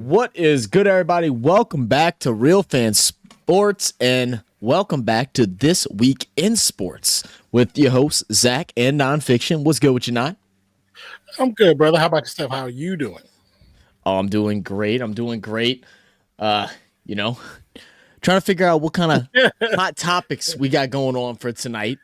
What is good, everybody? Welcome back to Realfanssports, and welcome back to This Week in Sports with your hosts, Zach and Nonpfixion. What's good with you, Non? I'm good, brother. How about yourself? How are you doing? Oh, I'm doing great. Trying to figure out what kind of hot topics we got going on for tonight.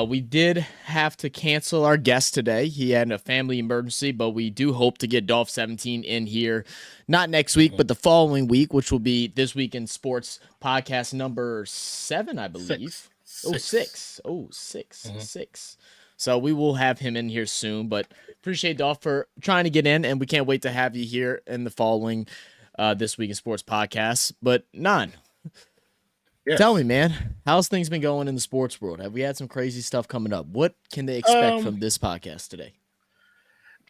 We did have to cancel our guest today. He had a family emergency, but we do hope to get DOLPH 17 in here, not next week, but the following week, which will be This Week in Sports podcast number 7, I believe. Six. So we will have him in here soon, but appreciate DOLPH for trying to get in, and we can't wait to have you here in the following This Week in Sports podcast. But Non. Yes. Tell me, man, how's things been going in the sports world? Have we had some crazy stuff coming up? What can they expect from this podcast today?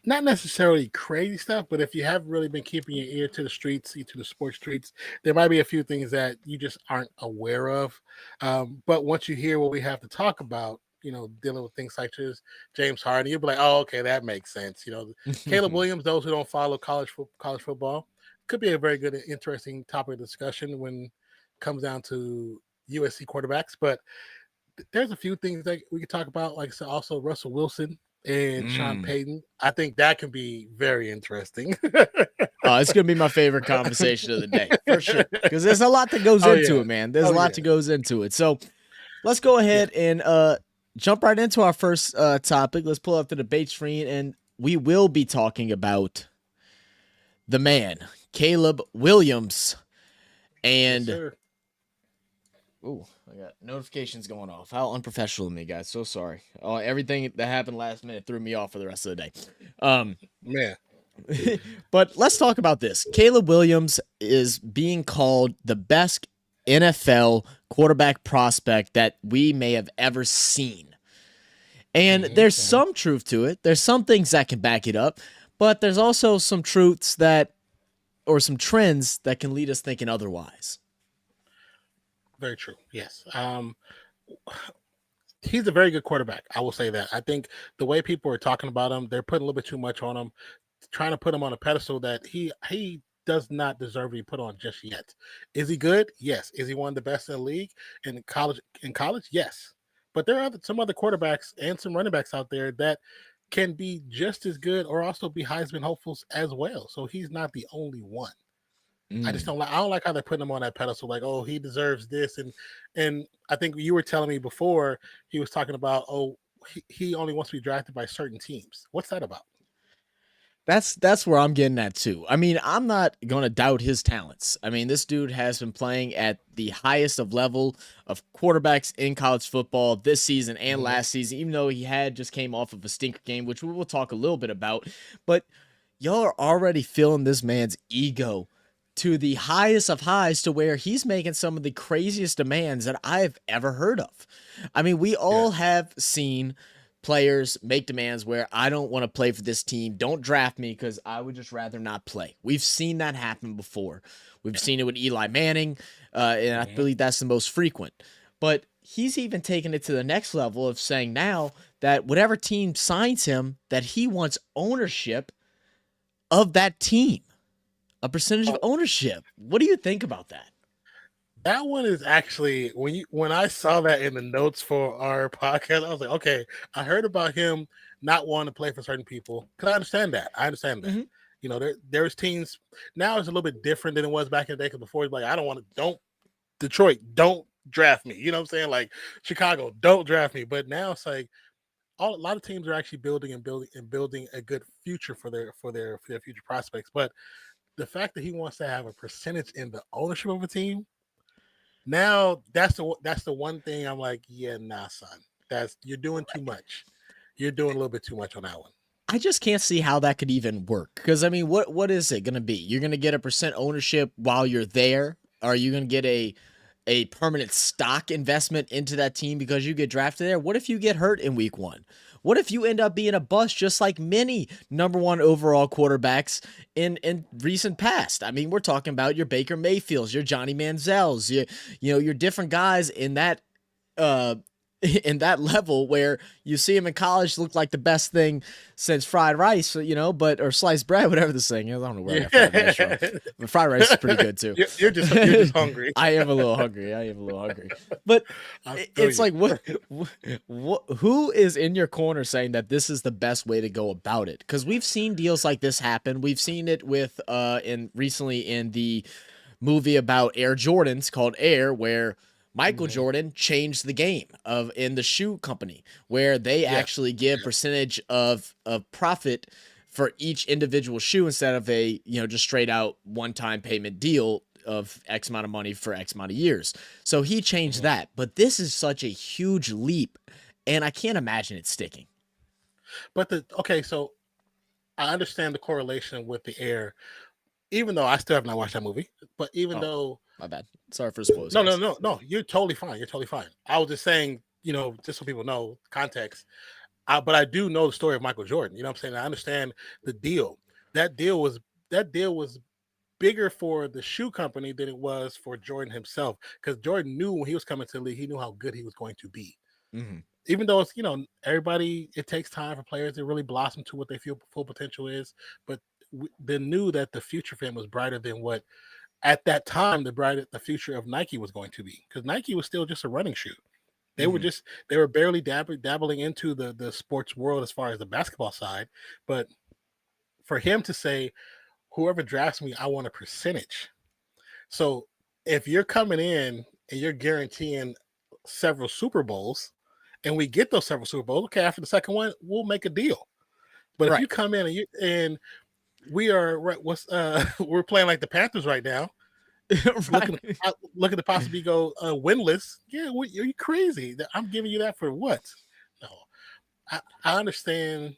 Not necessarily crazy stuff, but if you haven't really been keeping your ear to the streets, to the sports streets, there might be a few things that you just aren't aware of. But once you hear what we have to talk about, dealing with things such as James Harden, you'll be like, oh, okay, that makes sense. Caleb Williams, those who don't follow college football, could be a very good, interesting topic of discussion when comes down to USC quarterbacks, but there's a few things that we could talk about, like I said, also Russell Wilson and Sean Payton. I think that can be very interesting. It's going to be my favorite conversation of the day, for sure, because there's a lot that goes into it, man. There's a lot that goes into it. So let's go ahead and jump right into our first topic. Let's pull up the debate screen, and we will be talking about the man, Caleb Williams, and yes, ooh, I got notifications going off. How unprofessional of me, guys. So sorry. Everything that happened last minute threw me off for the rest of the day. Man. But let's talk about this. Caleb Williams is being called the best NFL quarterback prospect that we may have ever seen. And there's some truth to it. There's some things that can back it up, but there's also some truths or some trends that can lead us thinking otherwise. Very true. Yes. He's a very good quarterback. I will say that. I think the way people are talking about him, they're putting a little bit too much on him, trying to put him on a pedestal that he does not deserve to be put on just yet. Is he good? Yes. Is he one of the best in the league in college? In college, yes. But there are some other quarterbacks and some running backs out there that can be just as good or also be Heisman hopefuls as well. So he's not the only one. I just don't like. I don't like how they're putting him on that pedestal. Like, oh, he deserves this, and I think you were telling me before he was talking about, oh, he only wants to be drafted by certain teams. What's that about? That's where I'm getting at too. I mean, I'm not going to doubt his talents. I mean, this dude has been playing at the highest of level of quarterbacks in college football this season and last season, even though he had just came off of a stinker game, which we will talk a little bit about. But y'all are already filling this man's ego to the highest of highs to where he's making some of the craziest demands that I've ever heard of. I mean, we all have seen players make demands where I don't want to play for this team. Don't draft me because I would just rather not play. We've seen that happen before. We've seen it with Eli Manning, and I believe that's the most frequent. But he's even taken it to the next level of saying now that whatever team signs him, that he wants ownership of that team, a percentage of ownership. What do you think about that? That one is actually when I saw that in the notes for our podcast, I was like, okay, I heard about him not wanting to play for certain people. Because I understand that. You know, there's teams now it's a little bit different than it was back in the day. Because before it's like, I don't want to, don't Detroit, don't draft me. You know what I'm saying? Like Chicago, don't draft me. But now it's like a lot of teams are actually building a good future for their future prospects. But the fact that he wants to have a percentage in the ownership of a team. Now that's the one thing I'm like, yeah, nah, son. You're doing too much. You're doing a little bit too much on that one. I just can't see how that could even work. Because I mean, what is it going to be? You're going to get a percent ownership while you're there? Are you going to get a permanent stock investment into that team because you get drafted there? What if you get hurt in week 1? What if you end up being a bust just like many number 1 overall quarterbacks in recent past? I mean, we're talking about your Baker Mayfields, your Johnny Manziels, you know, your different guys in that level where you see him in college look like the best thing since fried rice, you know, or sliced bread, whatever this thing is. I don't know where I got fried rice from. But fried rice is pretty good too. You're just hungry. I am a little hungry. But it's like, who is in your corner saying that this is the best way to go about it? Because we've seen deals like this happen. We've seen it with recently in the movie about Air Jordans called Air, where Michael Jordan changed the game in the shoe company, where they actually give percentage of profit for each individual shoe instead of a, you know, just straight out one-time payment deal of X amount of money for X amount of years. So he changed that, but this is such a huge leap, and I can't imagine it sticking. But so I understand the correlation with the Air, even though I still have not watched that movie. But even though, my bad, sorry for spoilers. No, you're totally fine. I was just saying, you know, just so people know context. But I do know the story of Michael Jordan. You know what I'm saying? I understand the deal. That deal was bigger for the shoe company than it was for Jordan himself, because Jordan knew when he was coming to the league, he knew how good he was going to be. Even though it's, you know, it takes time for players to really blossom to what they feel full potential is, but they knew that the future for him was brighter than what at that time the future of Nike was going to be, because Nike was still just a running shoe. They were barely dabbling into the sports world as far as the basketball side. But for him to say, whoever drafts me, I want a percentage. So if you're coming in and you're guaranteeing several Super Bowls, and we get those several Super Bowls, okay, after the second one, we'll make a deal. But if you come in and we are we're playing like the Panthers right now, looking to possibly go winless. Yeah, are you crazy? I'm giving you that for what? No, I understand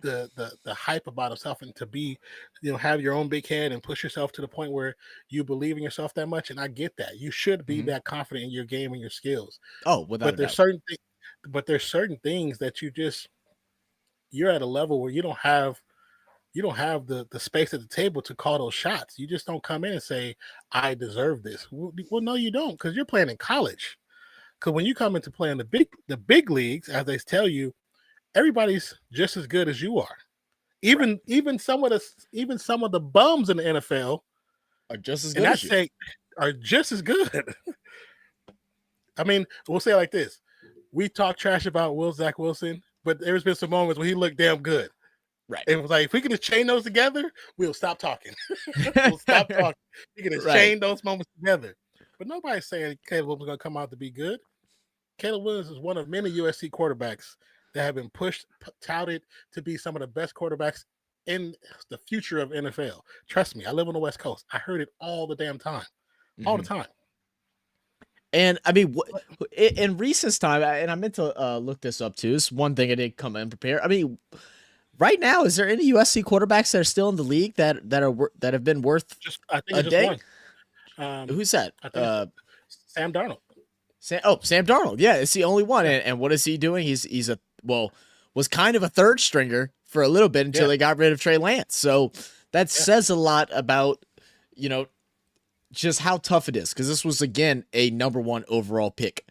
the hype about himself, and to be, you know, have your own big head and push yourself to the point where you believe in yourself that much. And I get that. You should be that confident in your game and your skills. Oh, without a doubt. But there's certain things that you're at a level where you don't have the space at the table to call those shots. You just don't come in and say, I deserve this. Well, no, you don't, because you're playing in college. Because when you come into playing the big leagues, as they tell you, everybody's just as good as you are. Even some of the bums in the NFL are just as good as you. Are just as good. I mean, we'll say it like this: we talk trash about Zach Wilson, but there's been some moments where he looked damn good. Right. It was like, if we could just chain those together, we'll stop talking. We'll stop talking. We can just chain those moments together. But nobody's saying Caleb Williams is going to come out to be good. Caleb Williams is one of many USC quarterbacks that have been touted to be some of the best quarterbacks in the future of NFL. Trust me, I live on the West Coast. I heard it all the damn time. All the time. And I mean, in recent time, and I meant to look this up too. It's one thing I didn't come in prepared. I mean, right now, is there any USC quarterbacks that are still in the league that have been worth I think a day? Who's that? Sam Darnold. Sam Darnold. Yeah, it's the only one. And what is he doing? He's was kind of a third stringer for a little bit until they got rid of Trey Lance. So that says a lot about, just how tough it is. Because this was, again, a number 1 overall pick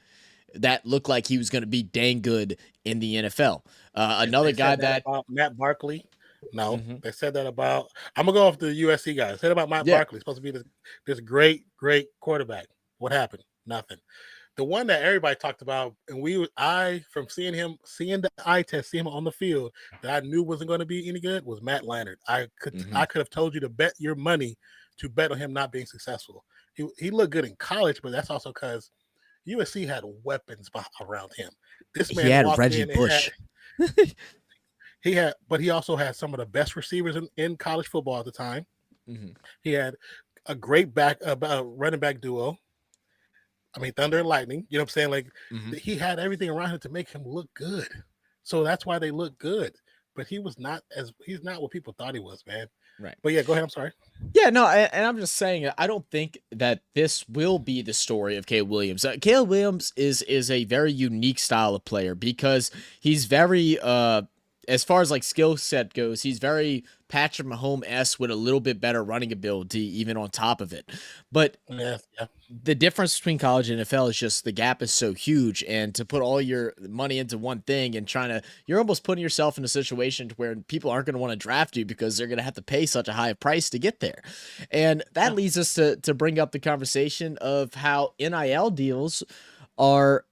that looked like he was going to be dang good in the NFL. Another guy that about Matt Barkley. No, they said that about. I'm gonna go off the USC guys. They said about Matt Barkley. Supposed to be this great quarterback. What happened? Nothing. The one that everybody talked about, and from seeing the eye test, seeing him on the field, that I knew wasn't going to be any good was Matt Leinart. I could have told you to bet your money to bet on him not being successful. He looked good in college, but that's also because USC had weapons around him. This man had Reggie Bush. But he also had some of the best receivers in college football at the time. He had a great running back duo. I mean, Thunder and Lightning. You know what I'm saying? Like he had everything around him to make him look good. So that's why they look good. But he's not what people thought he was, man. Right. But yeah, go ahead. I'm sorry. Yeah, no, and I'm just saying, I don't think that this will be the story of Caleb Williams. Caleb Williams is a very unique style of player because he's very, as far as like skill set goes, he's very Patrick Mahomes-esque with a little bit better running ability, even on top of it. But the difference between college and NFL is just the gap is so huge, and to put all your money into one thing and you're almost putting yourself in a situation to where people aren't going to want to draft you because they're going to have to pay such a high price to get there. And that leads us to bring up the conversation of how NIL deals are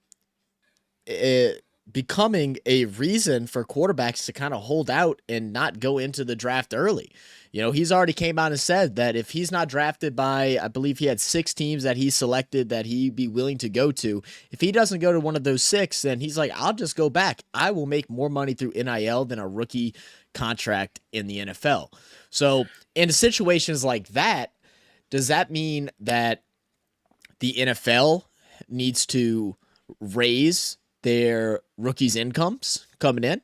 becoming a reason for quarterbacks to kind of hold out and not go into the draft early. He's already came out and said that if he's not drafted by, I believe he had 6 teams that he selected that he'd be willing to go to. If he doesn't go to one of those 6, then he's like, I'll just go back. I will make more money through NIL than a rookie contract in the NFL. So in situations like that, does that mean that the NFL needs to raise their rookies' incomes coming in?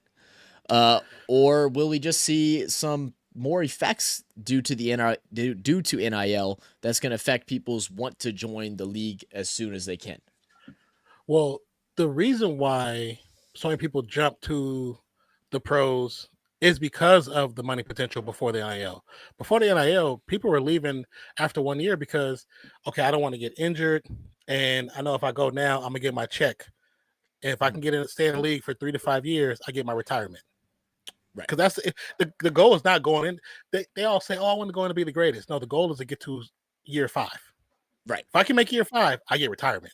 Or will we just see some more effects due to NIL that's going to affect people's want to join the league as soon as they can? Well, the reason why so many people jump to the pros is because of the money potential before the NIL. Before the NIL, people were leaving after 1 year because, okay, I don't want to get injured, and I know if I go now, I'm going to get my check. And if I can stay in the league for 3 to 5 years, I get my retirement. Right. Because that's the goal is not going in. They all say, oh, I want to go in to be the greatest. No, the goal is to get to year 5. Right. If I can make year 5, I get retirement.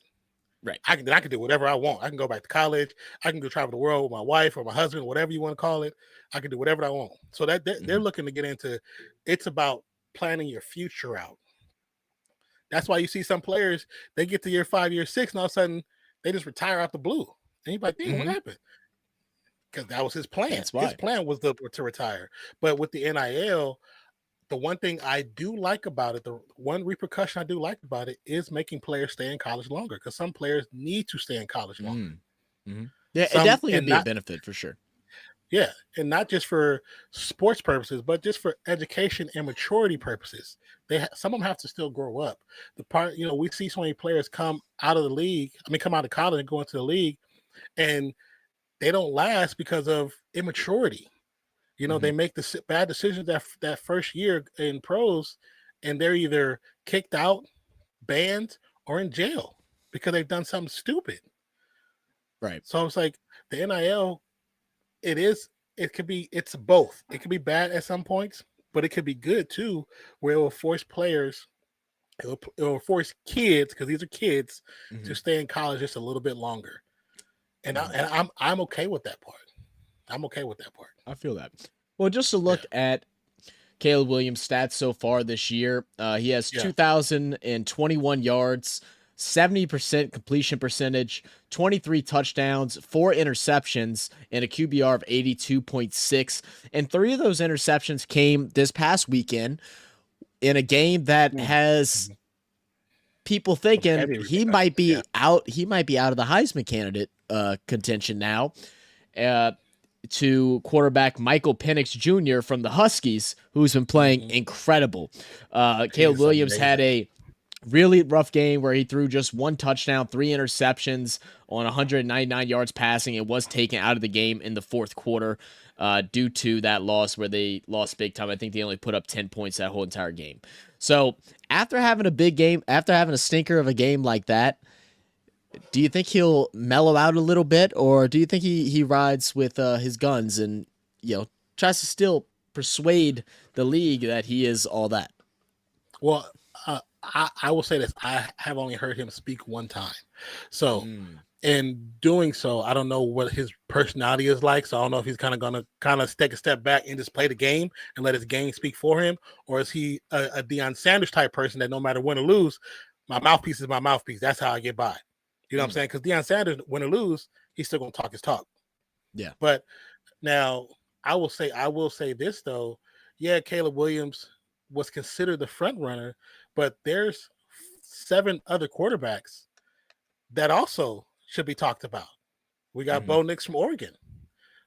Right. I can do whatever I want. I can go back to college. I can go travel the world with my wife or my husband, whatever you want to call it. I can do whatever I want. So that they're looking to get into. It's about planning your future out. That's why you see some players, they get to year 5, year 6, and all of a sudden they just retire out the blue. And you're like, what happened? Because that was his plan. His plan was to retire. But with the NIL, the one thing I do like about it, the one repercussion I do like about it is making players stay in college longer, because some players need to stay in college longer. Yeah, it definitely would be a benefit for sure. Yeah, and not just for sports purposes, but just for education and maturity purposes. Some of them have to still grow up. We see so many players come out of college and go into the league, and they don't last because of immaturity. They make the bad decisions that first year in pros, and they're either kicked out, banned, or in jail because they've done something stupid. Right. So it's like the NIL, it it's both. It could be bad at some points, but it could be good too, where it will force players, it will force kids, because these are kids, to Mhm. stay in college just a little bit longer. And Mhm. I'm okay with that part. I'm okay with that part. I feel that. Well, just to Yeah. look at Caleb Williams' stats so far this year, he has Yeah. 2,021 yards, 70% completion percentage, 23 touchdowns, 4 interceptions, and a QBR of 82.6. And 3 of those interceptions came this past weekend in a game that Mm. has Mhm. people Some thinking heavy repercussions. Yeah. he might be out of the Heisman candidate contention now. Uh, to quarterback Michael Penix Jr. from the Huskies, who's been playing Mhm. incredible. Caleb He's Williams had amazing. a really rough game where he threw just 1 touchdown, 3 interceptions on 199 yards passing. It was taken out of the game in the fourth quarter due to that loss where they lost big time. I think they only put up 10 points that whole entire game. So after having a big game, after having a stinker of a game like that, do you think he'll mellow out a little bit, or do you think he rides with his guns and tries to still persuade the league that he is all that? Well, I will say this: I have only heard him speak one time, so Mm, in doing so, I don't know what his personality is like. So I don't know if he's kind of gonna kind of take a step back and just play the game and let his game speak for him, or is he a Deion Sanders type person that no matter win or lose, my mouthpiece is my mouthpiece. That's how I get by. You know what I'm mm, saying? Because Deion Sanders, win or lose, he's still gonna talk his talk. yeah. But now I will say this though. Yeah, Caleb Williams was considered the front runner, but there's 7 other quarterbacks that also should be talked about. We got Hmm. Bo Nix from Oregon.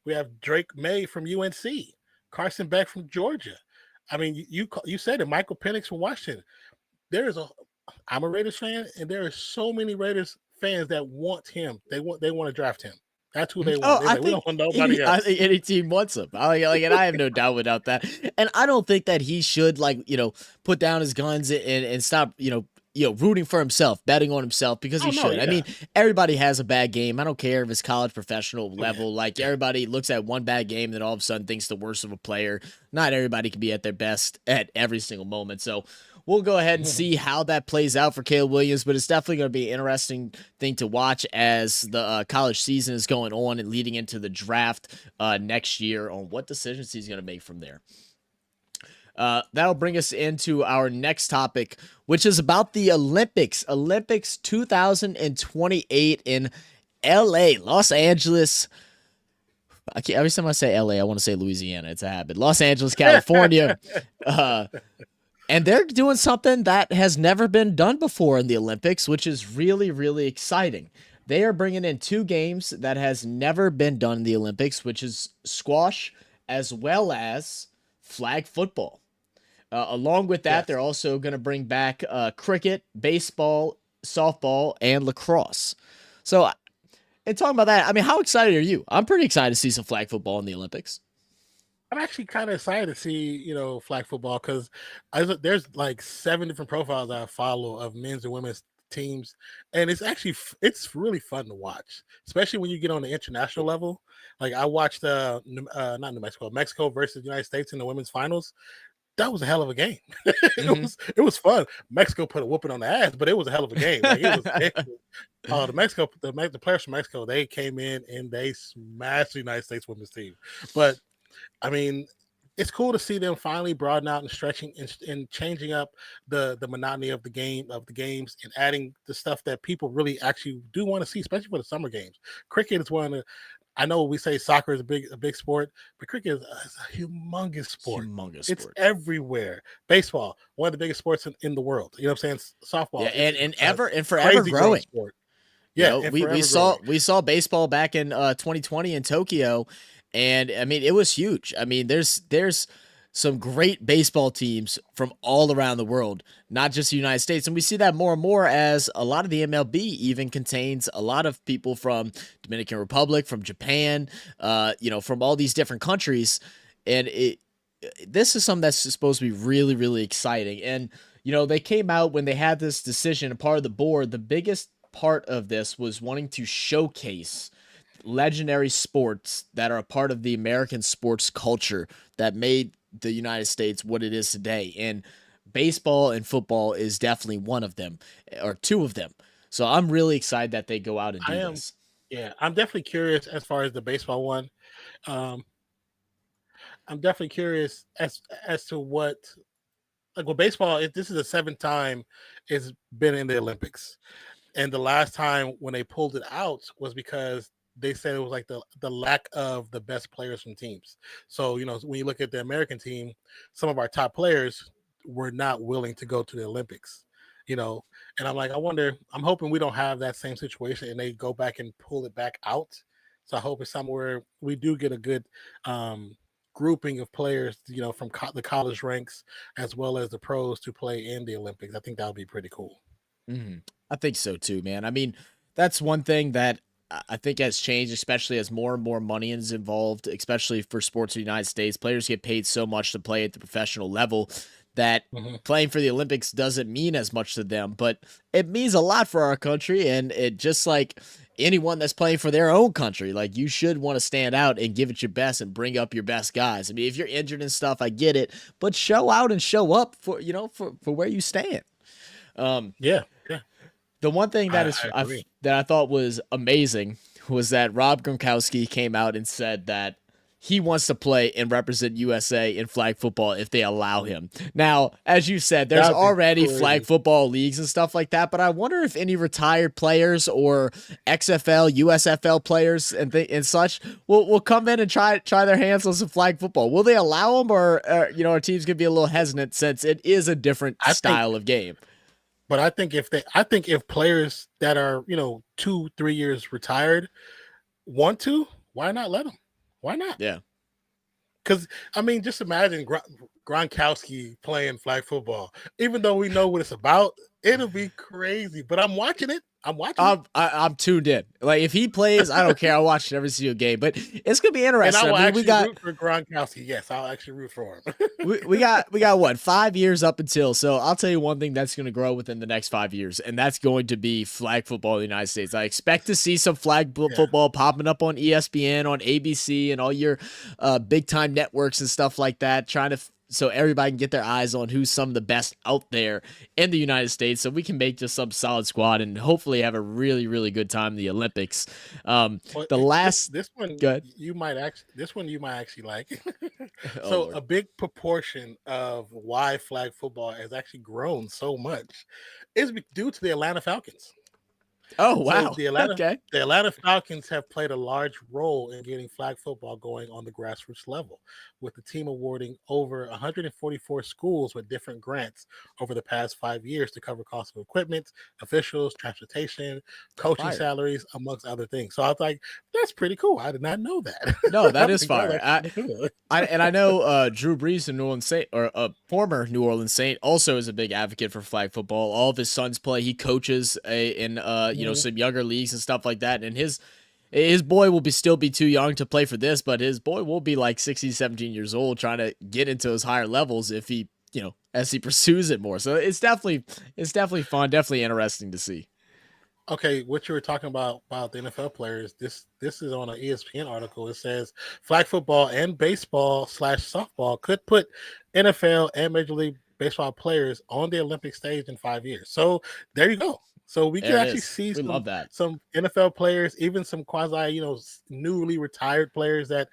We have Drake May from UNC, Carson Beck from Georgia. I mean, you said it, Michael Penix from Washington. There is a I'm a Raiders fan, and there are so many Raiders fans that want him. They want to draft him. That's who they Oh, want. They're I like, we don't think want nobody I else. think any team wants him. And I have no doubt about that. And I don't think that he should put down his guns and stop rooting for himself, betting on himself because he Oh no, should. I yeah, mean, everybody has a bad game. I don't care if it's college, professional oh yeah, level. Like yeah. everybody looks at one bad game, then all of a sudden thinks the worst of a player. Not everybody can be at their best at every single moment. So we'll go ahead and see how that plays out for Caleb Williams, but it's definitely going to be an interesting thing to watch as the college season is going on and leading into the draft next year on what decisions he's going to make from there. That'll bring us into our next topic, which is about the Olympics. Olympics 2028 in LA, Los Angeles. Every time I say LA, I want to say Louisiana. It's a habit. Los Angeles, California. Uh, and they're doing something that has never been done before in the Olympics, which is really, really exciting. They are bringing in 2 games that has never been done in the Olympics, which is squash as well as flag football. Along with that, they're Yes. also going to bring back cricket, baseball, softball, and lacrosse. So, and talking about that, I mean, how excited are you? I'm pretty excited to see some flag football in the Olympics. I'm actually kind of excited to see, flag football, because there's like 7 different profiles I follow of men's and women's teams, and it's really fun to watch, especially when you get on the international level. Like I watched not New Mexico, Mexico versus United States in the women's finals. That was a hell of a game. it Mm-hmm. was it was fun. Mexico put a whooping on the ass, but it was a hell of a game. Like the players from Mexico, they came in and they smashed the United States women's team. But I mean, it's cool to see them finally broaden out and stretching and changing up the monotony of the games, and adding the stuff that people really actually do want to see, especially for the summer games. Cricket is one of the I know we say soccer is a big sport, but cricket is a humongous sport. Humongous It's sport. everywhere. Baseball, one of the biggest sports in the world. You know what I'm saying? Yeah, Softball, it's and a ever and forever crazy growing growing. sport. You Yeah, know, and we forever growing. saw baseball back in 2020 in Tokyo, and I mean it was huge. I mean, there's some great baseball teams from all around the world, not just the United States, and we see that more and more as a lot of the MLB even contains a lot of people from Dominican Republic, from Japan, from all these different countries, and this is something that's supposed to be really, really exciting. And, they came out when they had this decision, a part of the board, the biggest part of this was wanting to showcase legendary sports that are a part of the American sports culture that made the United States what it is today. And baseball and football is definitely one of them, or two of them. So I'm really excited that they go out and I do am. this. Yeah, I'm definitely curious as far as the baseball one. Um, I'm definitely curious as to what like with baseball. If this is the seventh time it's been in the Olympics, and the last time when they pulled it out was because they said it was like the lack of the best players from teams. So when you look at the American team, some of our top players were not willing to go to the Olympics. And I'm like, I'm hoping we don't have that same situation and they go back and pull it back out. So I hope it's somewhere we do get a good grouping of players, from the college ranks as well as the pros to play in the Olympics. I think that would be pretty cool. I think so too, man. I mean, that's one thing that I think has changed, especially as more and more money is involved, especially for sports in the United States. Players get paid so much to play at the professional level that playing for the Olympics doesn't mean as much to them, but it means a lot for our country. And it just like anyone that's playing for their own country, like you should want to stand out and give it your best and bring up your best guys. I mean, if you're injured and stuff, I get it, but show out and show up for, for where you stand. Yeah. The one thing that that I thought was amazing was that Rob Gronkowski came out and said that he wants to play and represent USA in flag football if they allow him. Now, as you said, there's already flag football leagues and stuff like that, but I wonder if any retired players or XFL, USFL players and such will come in and try their hands on some flag football. Will they allow them, or our teams could be a little hesitant since it is a different style of game? But I think if players that are 2-3 years retired want to, why not let them? Why not? Yeah. Because I mean, just imagine Gronkowski playing flag football. Even though we know what it's about, it'll be crazy. But I'm watching it. I'm tuned in. Like if he plays, I don't care. I'll watch every single game. But it's gonna be interesting. And I will root for Gronkowski. Yes, I'll actually root for him. we got what, 5 years up until. So I'll tell you one thing that's gonna grow within the next 5 years, and that's going to be flag football in the United States. I expect to see some flag football popping up on ESPN, on ABC, and all your big time networks and stuff like that, so everybody can get their eyes on who's some of the best out there in the United States, so we can make just some solid squad and hopefully have a really, really good time in the Olympics. This one you might actually like. So a big proportion of why flag football has actually grown so much is due to the Atlanta Falcons. Oh, wow. So the Atlanta Falcons have played a large role in getting flag football going on the grassroots level, with the team awarding over 144 schools with different grants over the past 5 years to cover costs of equipment, officials, transportation, coaching salaries, amongst other things. So I was like, that's pretty cool. I did not know that. No, that is fire. I know Drew Brees, the New Orleans Saint, or a former New Orleans Saint, also is a big advocate for flag football. All of his sons play. He coaches in some younger leagues and stuff like that. And his boy will still be too young to play for this, but his boy will be like 16, 17 years old trying to get into those higher levels if he, as he pursues it more. So it's definitely fun, definitely interesting to see. Okay, what you were talking about the NFL players, this is on an ESPN article. It says flag football and baseball/softball could put NFL and Major League Baseball players on the Olympic stage in 5 years. So there you go. So we can actually see some NFL players, even some quasi, newly retired players that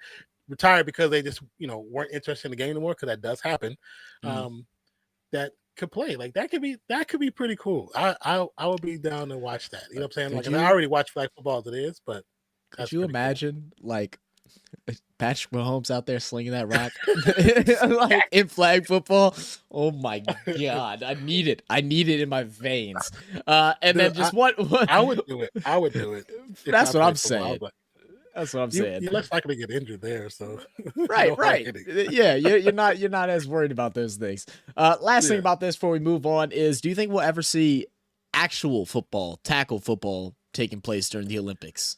retired because they just, weren't interested in the game anymore, because that does happen. That could play. Like that could be pretty cool. I would be down to watch that. You know what I'm saying? I already watch flag football as it is, but could you imagine like Patrick Mahomes out there slinging that rock like in flag football? Oh my god, I need it in my veins. And then just what I would do it. That's what I'm saying. That's what I'm saying. You're less likely to get injured there, so right. Yeah, you're not as worried about those things. Last thing about this before we move on is, do you think we'll ever see actual football, tackle football, taking place during the Olympics?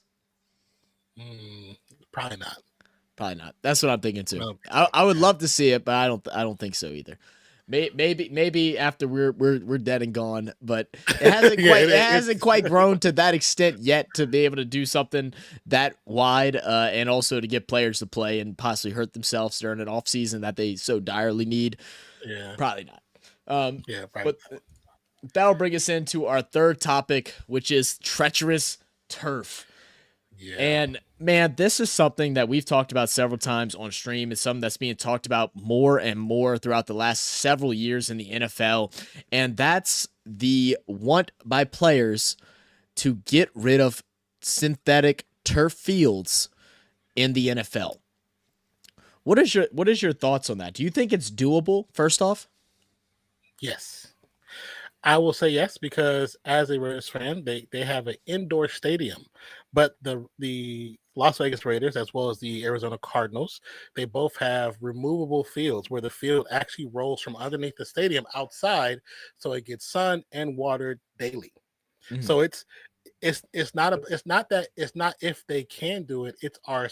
Probably not. That's what I'm thinking too. I would love to see it, but I don't think so either. Maybe after we're dead and gone, but it hasn't Yeah, quite it it's hasn't quite grown to that extent yet to be able to do something that wide, and also to get players to play and possibly hurt themselves during an off season that they so direly need. yeah, Probably not. Um, yeah, right. but that'll bring us into our third topic, which is treacherous turf. Yeah. And man, this is something that we've talked about several times on stream. It's something that's being talked about more and more throughout the last several years in the NFL. And that's the want by players to get rid of synthetic turf fields in the NFL. What is your thoughts on that? Do you think it's doable, first off? Yes. I will say yes because as a Raiders fan, they have an indoor stadium, but the Las Vegas Raiders as well as the Arizona Cardinals, they both have removable fields where the field actually rolls from underneath the stadium outside, so it gets sun and water daily. Mhm. So it's not if they can do it, it's our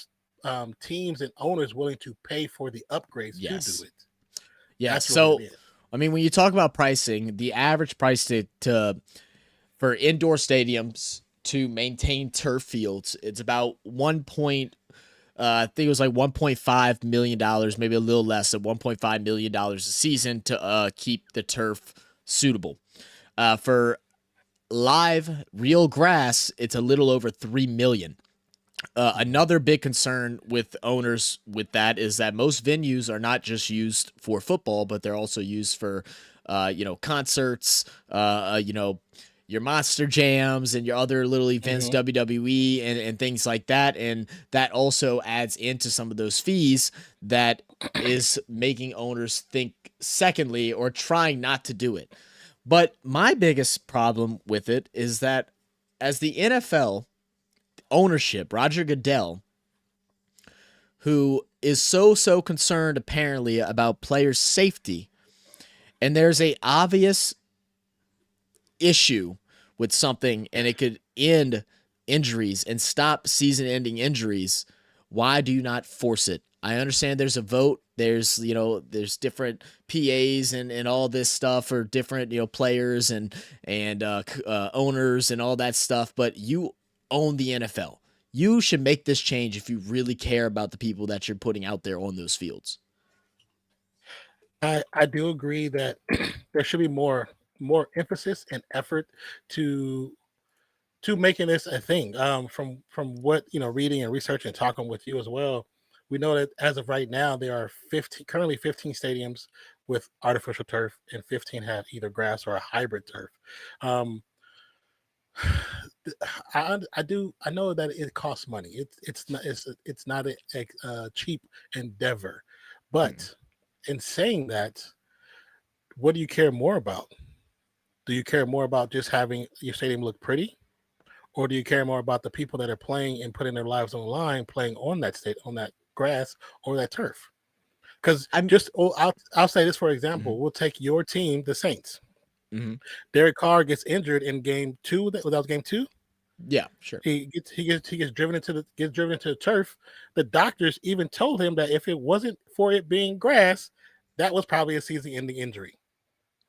teams and owners willing to pay for the upgrades to do Yes. it. Yes. That's really what So, it is. I mean, when you talk about pricing, the average price to for indoor stadiums to maintain turf fields, it's about I think it was like $1.5 million, maybe a little less than $1.5 million a season to keep the turf suitable. For live real grass, it's a little over 3 million. Mhm. Another big concern with owners with that is that most venues are not just used for football, but they're also used for, concerts, your monster jams and your other little events, Mhm. WWE and things like that. And that also adds into some of those fees that is making owners think secondly or trying not to do it. But my biggest problem with it is that as the NFL ownership, Roger Goodell, who is so concerned apparently about players' safety, and there's a obvious issue with something and it could end injuries and stop season-ending injuries, why do you not force it? I understand there's a vote. There's different PAs and all this stuff for different players and owners and all that stuff. But you own the NFL. You should make this change if you really care about the people that you're putting out there on those fields. I do agree that there should be more emphasis and effort to making this a thing. From what reading and research and talking with you as well, we know that as of right now there are 15 stadiums with artificial turf, and 15 have either grass or a hybrid turf. Um, I know that it costs money. It's not a cheap endeavor, Mm. but in saying that, what do you care more about? Do you care more about just having your stadium look pretty, or do you care more about the people that are playing and putting their lives on the line, playing on that grass or that turf? Because I'm. just I'll say this for Mhm. example. We'll take your team, the Saints. Mhm. Derek Carr gets injured in game two. That was game two. Yeah, sure. He gets driven into the turf. The doctors even told him that if it wasn't for it being grass, that was probably a season-ending injury.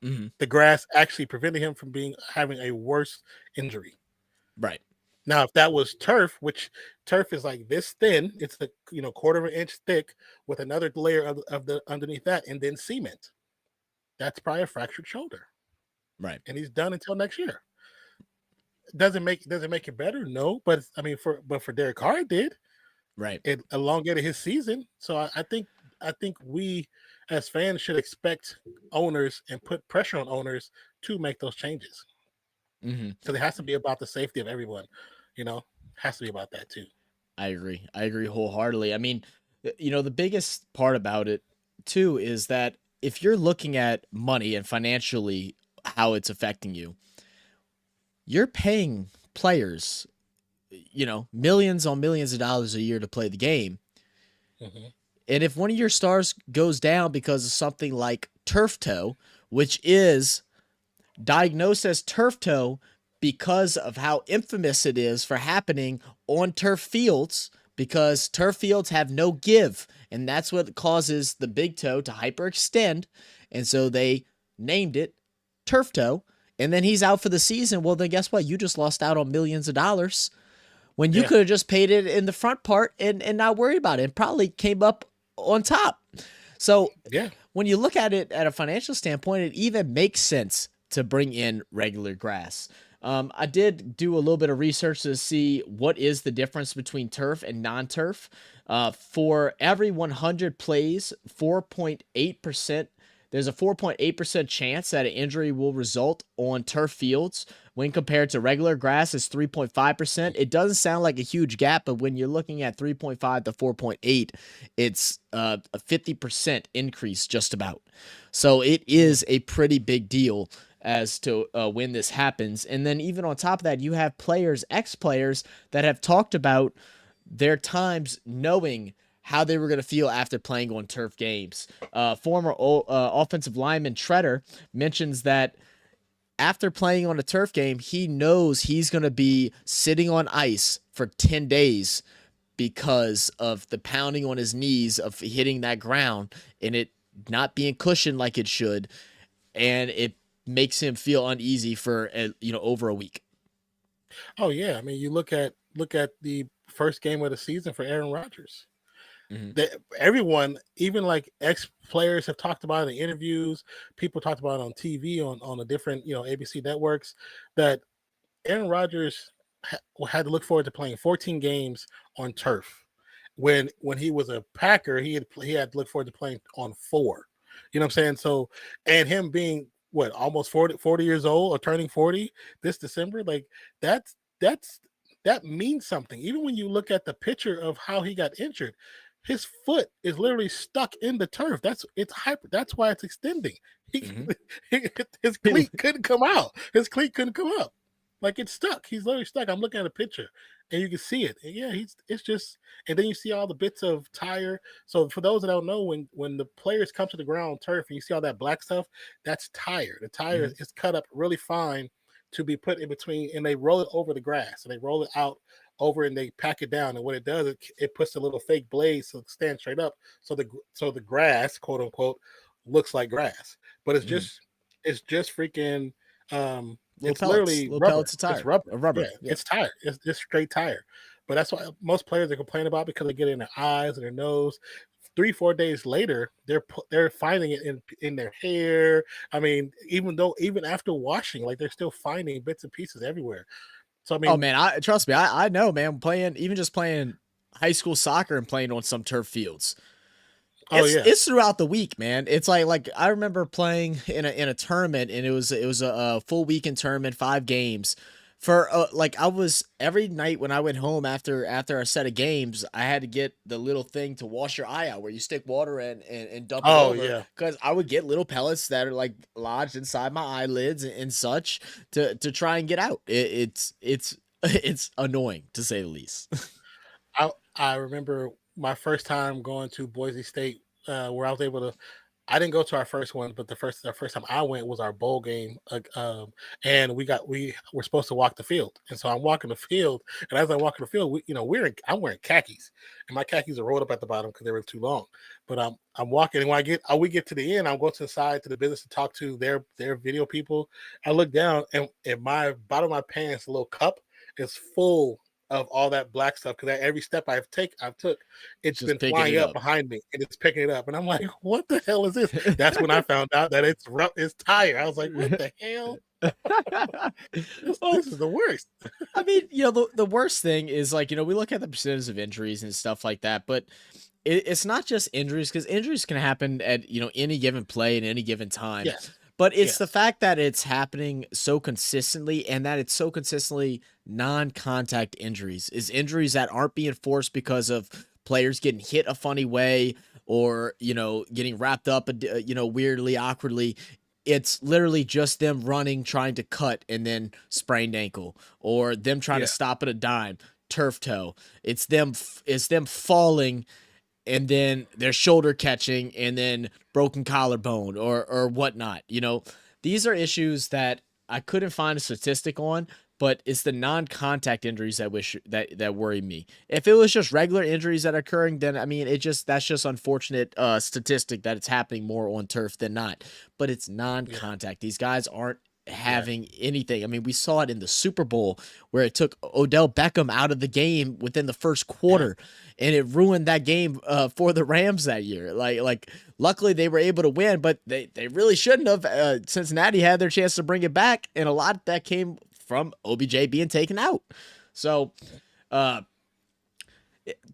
Mhm. The grass actually prevented him from being having a worse injury. Right. Now, if that was turf, which turf is like this thin, it's the quarter of an inch thick with another layer of the underneath that, and then cement. That's probably a fractured shoulder, Right. and he's done until next year. Doesn't make it better, no. But I mean, for Derek Carr, it did. Right. It elongated his season. So I think we as fans should expect owners and put pressure on owners to make those changes, Mhm. because it has to be about the safety of everyone. You know, has to be about that too. I agree. I agree wholeheartedly. I mean, the biggest part about it too is that if you're looking at money and financially how it's affecting you, you're paying players, millions on millions of dollars a year to play the game. Hmm. And if one of your stars goes down because of something like turf toe, which is diagnosed as turf toe because of how infamous it is for happening on turf fields, because turf fields have no give and that's what causes the big toe to hyperextend, and so they named it turf toe, and then he's out for the season. Well, then guess what? You just lost out on millions of dollars when you Yeah. could have just paid it in the front part and not worried about it, and probably came up on top. So Yeah. when you look at it at a financial standpoint, it even makes sense to bring in regular grass. I did do a little bit of research to see what is the difference between turf and non-turf. For every 100 plays, 4.8%, there's a 4.8% chance that an injury will result on turf fields. When compared to regular grass, it's 3.5%. It doesn't sound like a huge gap, but when you're looking at 3.5 to 4.8, it's a 50% increase just about. So it is a pretty big deal as to when this happens. And then even on top of that, you have players, ex-players, that have talked about their times knowing how they were going to feel after playing on turf games. Former offensive lineman Treader mentions that after playing on a turf game, he knows he's going to be sitting on ice for 10 days because of the pounding on his knees of hitting that ground and it not being cushioned like it should. And it makes him feel uneasy for, over a week. Oh yeah. I mean, you look at the first game of the season for Aaron Rodgers. Mm-hmm. Everyone, even like ex players, have talked about it in interviews. People talked about it on TV, on the different ABC networks, that Aaron Rodgers had to look forward to playing 14 games on turf. When he was a Packer, he had to look forward to playing on 4. You know what I'm saying? So, and him being what, almost 40 years old or turning 40 this December, like that means something. Even when you look at the picture of how he got injured, his foot is literally stuck in the turf. That's why it's extending. Mm-hmm. His cleat couldn't come out. His cleat couldn't come up. Like, it's stuck. He's literally stuck. I'm looking at a picture and you can see it. And yeah, it's just, and then you see all the bits of tire. So for those that don't know, when the players come to the ground on turf and you see all that black stuff, that's tire. The tire Mm-hmm. is cut up really fine to be put in between, and they roll it over the grass and they roll it out over and they pack it down. And what it does, it puts a little fake blade so it stands straight up. So the grass, quote unquote, looks like grass, but it's Mm-hmm. just freaking Little it's pellets, literally little rubber. pellets of It's tire, rubber. of rubber. Yeah, Yeah. it's tire. It's just straight tire. But that's why most players they complain about, because they get it in their eyes and their nose. 3-4 days later, they're finding it in their hair. I mean, even after washing, like, they're still finding bits and pieces everywhere. So I Oh mean, man, trust me, I know, man. Playing high school soccer and playing on some turf fields. oh It's yeah, it's throughout the week, man. It's like I remember playing in a tournament, and it was a full weekend tournament, 5 games. For like I was every night when I went home after a set of games, I had to get the little thing to wash your eye out where you stick water in and dump it oh over, yeah. because I would get little pellets that are like lodged inside my eyelids and such to try and get out. It's it's annoying to say the least. I remember my first time going to Boise State, where I was able to. I didn't go to our first one, but the first time I went was our bowl game, and we were supposed to walk the field, and so I'm walking the field, and as I walk the field, I'm wearing khakis, and my khakis are rolled up at the bottom because they were too long, but I'm walking, and when we get to the end, I'm going to the side to the business to talk to their video people. I look down, and my bottom of my pants, little cup, is full of all that black stuff, because every step I've took, It's it's just been picking flying it up up. behind me and it's picking it up. And I'm like, what the hell is this? That's when I found out that it's tire. I was like, what the hell? Well, This is the worst. I mean, the worst thing is, like, we look at the percentage of injuries and stuff like that, but it's not just injuries, because injuries can happen at, any given play at any given time. Yes. But it's the Yes. fact that it's happening so consistently, and that it's so consistently non-contact injuries, is injuries that aren't being forced because of players getting hit a funny way, or, getting wrapped up, weirdly, awkwardly. It's literally just them running, trying to cut, and then sprained ankle, or them trying to Yeah. stop at a dime, turf toe. It's them falling, and then their shoulder catching, and then broken collarbone, or whatnot. These are issues that I couldn't find a statistic on, but it's the non-contact injuries that worry me. If it was just regular injuries that are occurring, then I mean, that's just unfortunate statistic that it's happening more on turf than not. But it's Yeah. non-contact. These guys aren't Yeah. having anything. I mean, we saw it in the Super Bowl where it took Odell Beckham out of the game within the first Yeah. quarter, and it ruined that game for the Rams that year. Like luckily they were able to win, but they really shouldn't have. Cincinnati had their chance to bring it back, and a lot of that came from OBJ being taken out. So, uh,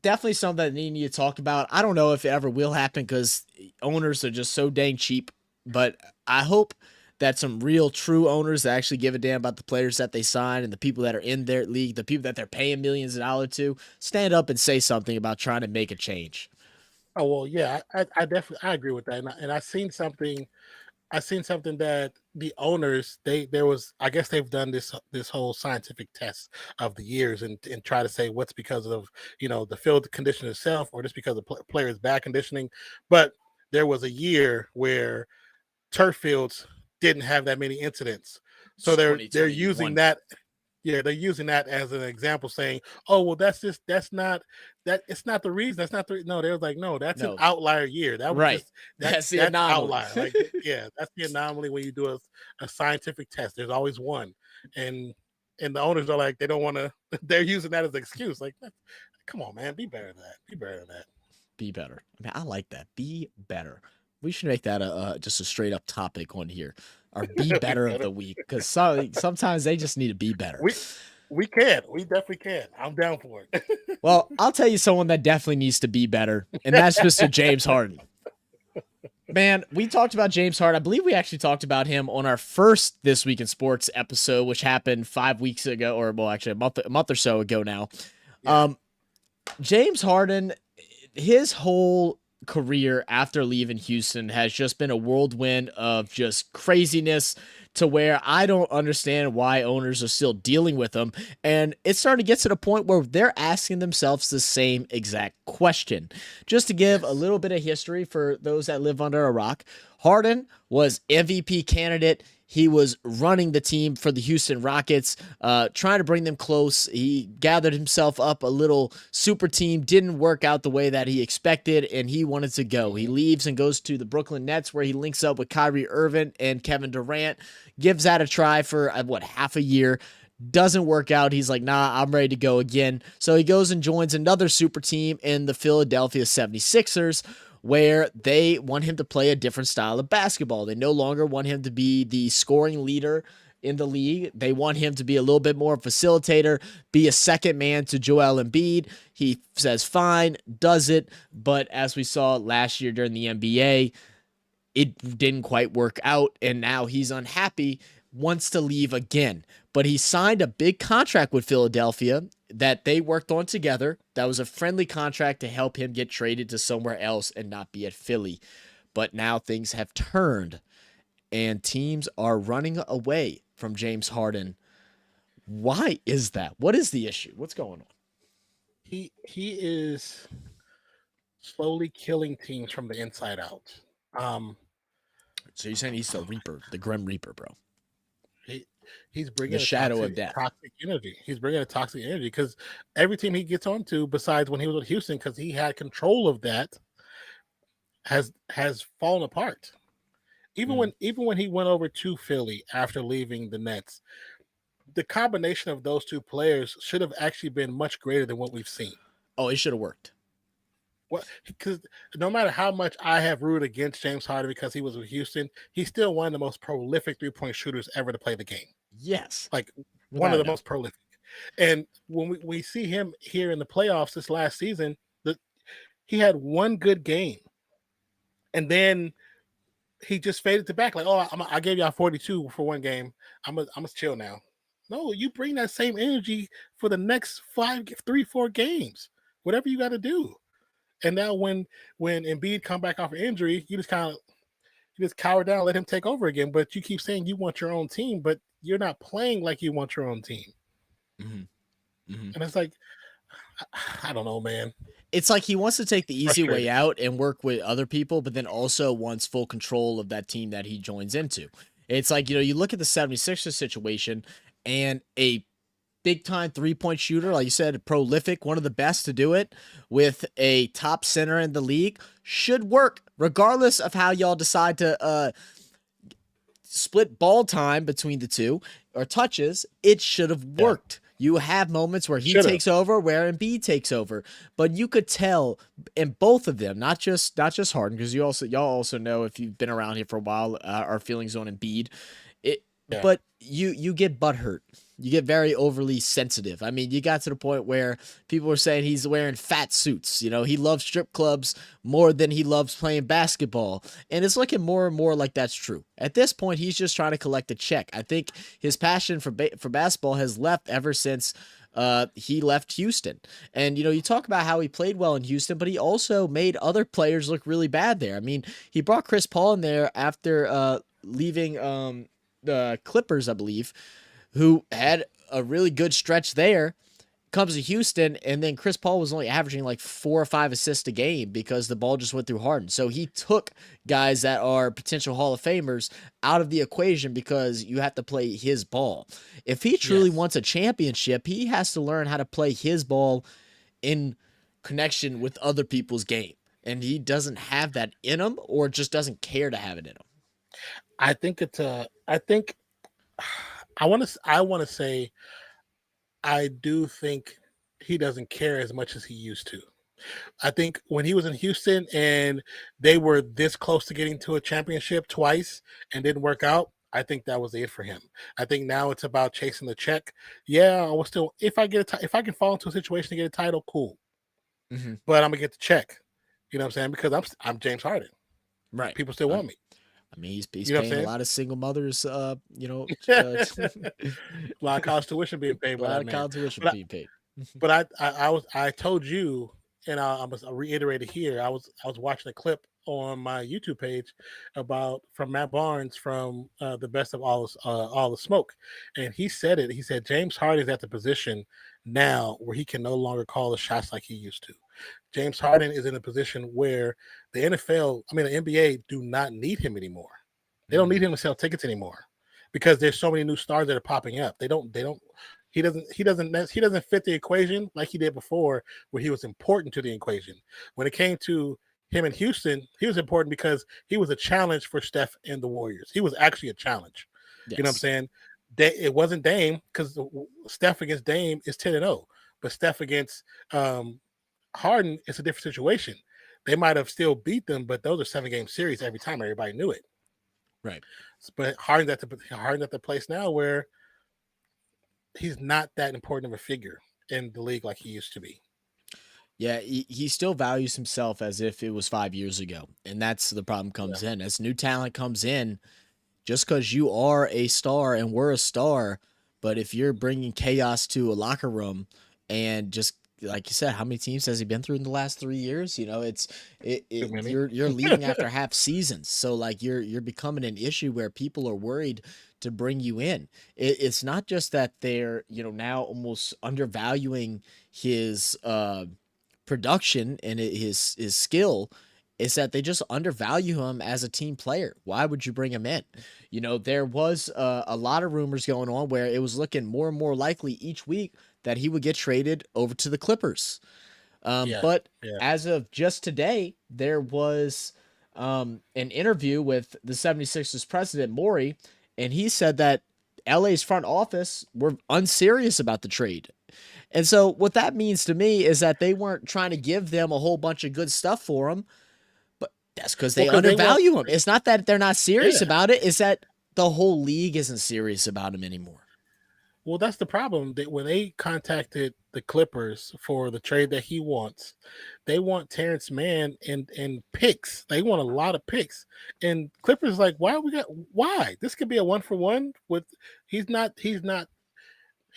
definitely something that they need to talk about. I don't know if it ever will happen because owners are just so dang cheap, but I hope that some real true owners that actually give a damn about the players that they sign and the people that are in their league, the people that they're paying millions of dollars to, stand up and say something about trying to make a change. Oh well, yeah, I definitely I agree with that, and I seen something. I seen something that the owners there was I guess they've done this whole scientific test of the years and try to say what's because of the field condition itself or just because of players bad conditioning, but there was a year where turf fields didn't have that many incidents, so It's they're using 2021. that. Yeah, they're using that as an example, saying, "Oh, well, that's not that. It's not the reason. That's not the no." They was like, "No, that's an No, outlier year. That was right. just That's the that's anomaly. outlier. Like, yeah, that's the anomaly when you do a scientific test. There's always one, and the owners are like, they don't want to. They're using that as an excuse. Like, come on, man, be better than that. Be better than that. Be better. I mean, I like that. Be better. We should make that a just a straight up topic on here. Our be Be better of better. the week, because sometimes they just need to be better. We we can. We definitely can. I'm down for it. Well, I'll tell you someone that definitely needs to be better, and that's Mr. James Harden. Man, we talked about James Harden. I believe we actually talked about him on our first This Week in Sports episode, which happened 5 weeks ago, or well, actually a month or so ago now. Yeah. James Harden, his whole career after leaving Houston has just been a whirlwind of just craziness to where I don't understand why owners are still dealing with him. And it's starting to get to the point where they're asking themselves the same exact question. Just to give a Yes. little bit of history for those that live under a rock, Harden was MVP candidate. He was running the team for the Houston Rockets, trying to bring them close. He gathered himself up a little super team, didn't work out the way that he expected, and he wanted to go. He leaves and goes to the Brooklyn Nets, where he links up with Kyrie Irving and Kevin Durant, gives that a try for, half a year. Doesn't work out. He's like, nah, I'm ready to go again. So he goes and joins another super team in the Philadelphia 76ers, where they want him to play a different style of basketball. They no longer want him to be the scoring leader in the league. They want him to be a little bit more facilitator, be a second man to Joel Embiid. He says fine, does it, but as we saw last year during the NBA, it didn't quite work out, and now he's unhappy, wants to leave again. But he signed a big contract with Philadelphia that they worked on together. That was a friendly contract to help him get traded to somewhere else and not be at Philly. But now things have turned, and teams are running away from James Harden. Why is that? What is the issue? What's going on? He is slowly killing teams from the inside out. Um, So you're saying he's the Reaper, the Grim Reaper, bro. he he's bringing The a shadow of death. toxic energy. He's bringing a toxic energy because every team he gets onto, besides when he was with Houston, because he had control of that, has fallen apart. Even when he went over to Philly after leaving the Nets, the combination of those two players should have actually been much greater than what we've seen. Oh, it should have worked. What because no matter how much I have rooted against James Harden because he was with Houston, he's still one of the most prolific 3-point shooters ever to play the game. Yes. Like one Without of a the doubt. most prolific. And when we see him here in the playoffs this last season, he had one good game, and then he just faded to back. Like, oh, I gave y'all 42 for one game. I'm gonna chill now. No, you bring that same energy for the next 4 games, whatever you got to do. And now when Embiid come back off an injury, you just cower down, let him take over again. But you keep saying you want your own team, but you're not playing like you want your own team. Mm-hmm. Mm-hmm. And it's like, I don't know, man. It's like he wants to take the easy way Frustrating. out and work with other people, but then also wants full control of that team that he joins into. It's like, you look at the 76ers situation, and a big time 3-point shooter, like you said, prolific, one of the best to do it with a top center in the league, should work regardless of how y'all decide to split ball time between the two or touches. It should have Yeah, worked. You have moments where he should have. takes over, where Embiid takes over, but you could tell in both of them, not just Harden, because y'all also know, if you've been around here for a while, our feelings on Embiid. It, Yeah, but you get butthurt. You get very overly sensitive. I mean, you got to the point where people were saying he's wearing fat suits. You know, he loves strip clubs more than he loves playing basketball. And it's looking more and more like that's true. At this point, he's just trying to collect a check. I think his passion for basketball has left ever since he left Houston. And, you know, you talk about how he played well in Houston, but he also made other players look really bad there. I mean, he brought Chris Paul in there after leaving the Clippers, I believe, who had a really good stretch there, comes to Houston, and then Chris Paul was only averaging like 4 or 5 assists a game because the ball just went through Harden. So he took guys that are potential Hall of Famers out of the equation because you have to play his ball. If he truly yes. wants a championship, he has to learn how to play his ball in connection with other people's game. And he doesn't have that in him, or just doesn't care to have it in him. I think it's I think I want to say I do think he doesn't care as much as he used to. I think when he was in Houston and they were this close to getting to a championship twice and didn't work out, I think that was it for him. I think now it's about chasing the check. Yeah, I will still, if I get if I can fall into a situation to get a title, cool. Mm-hmm. But I'm gonna get the check. You know what I'm saying? Because I'm James Harden. Right. People still want me. I mean, he's You know what paying a I'm lot of single mothers, saying? A lot of college tuition being paid a by lot that of man. college tuition But being paid. I told you, and I must reiterate it here. I was watching a clip on my YouTube page about from Matt Barnes from the best of all the smoke, and he said it. He said James Harden is at the position now where he can no longer call the shots like he used to. James Harden is in a position where the NFL, I mean the NBA, do not need him anymore. They don't need him to sell tickets anymore because there's so many new stars that are popping up. They don't he doesn't fit the equation like he did before, where he was important to the equation. When it came to him in Houston, he was important because he was a challenge for Steph and the Warriors. He was actually a challenge. You know what I'm Yes. saying? It wasn't Dame, because Steph against Dame is 10-0, but Steph against Harden is a different situation. They might have still beat them, but those are 7-game series every time. Everybody knew it. Right. But Harden's at the place now where he's not that important of a figure in the league like he used to be. Yeah, he still values himself as if it was 5 years ago. And that's the problem Yeah. comes in. As new talent comes in, just because you are a star and we're a star, but if you're bringing chaos to a locker room, and just like you said, how many teams has he been through in the last 3 years? You know, Too many. you're leaving after half seasons, so like you're becoming an issue where people are worried to bring you in. It's not just that they're, you know, now almost undervaluing his production and his skill. Is that they just undervalue him as a team player. Why would you bring him in? You know, there was a lot of rumors going on where it was looking more and more likely each week that he would get traded over to the Clippers. Yeah. But Yeah. as of just today, there was an interview with the 76ers president, Morey, and he said that LA's front office were unserious about the trade. And so what that means to me is that they weren't trying to give them a whole bunch of good stuff for him. That's because Well, they because they want. undervalue him. It's not that they're not serious Yeah. about it. It's that the whole league isn't serious about him anymore. Well, that's the problem. That when they contacted the Clippers for the trade that he wants, they want Terrence Mann and picks. They want a lot of picks. And Clippers like, why? This could be a 1-for-1 with. He's not.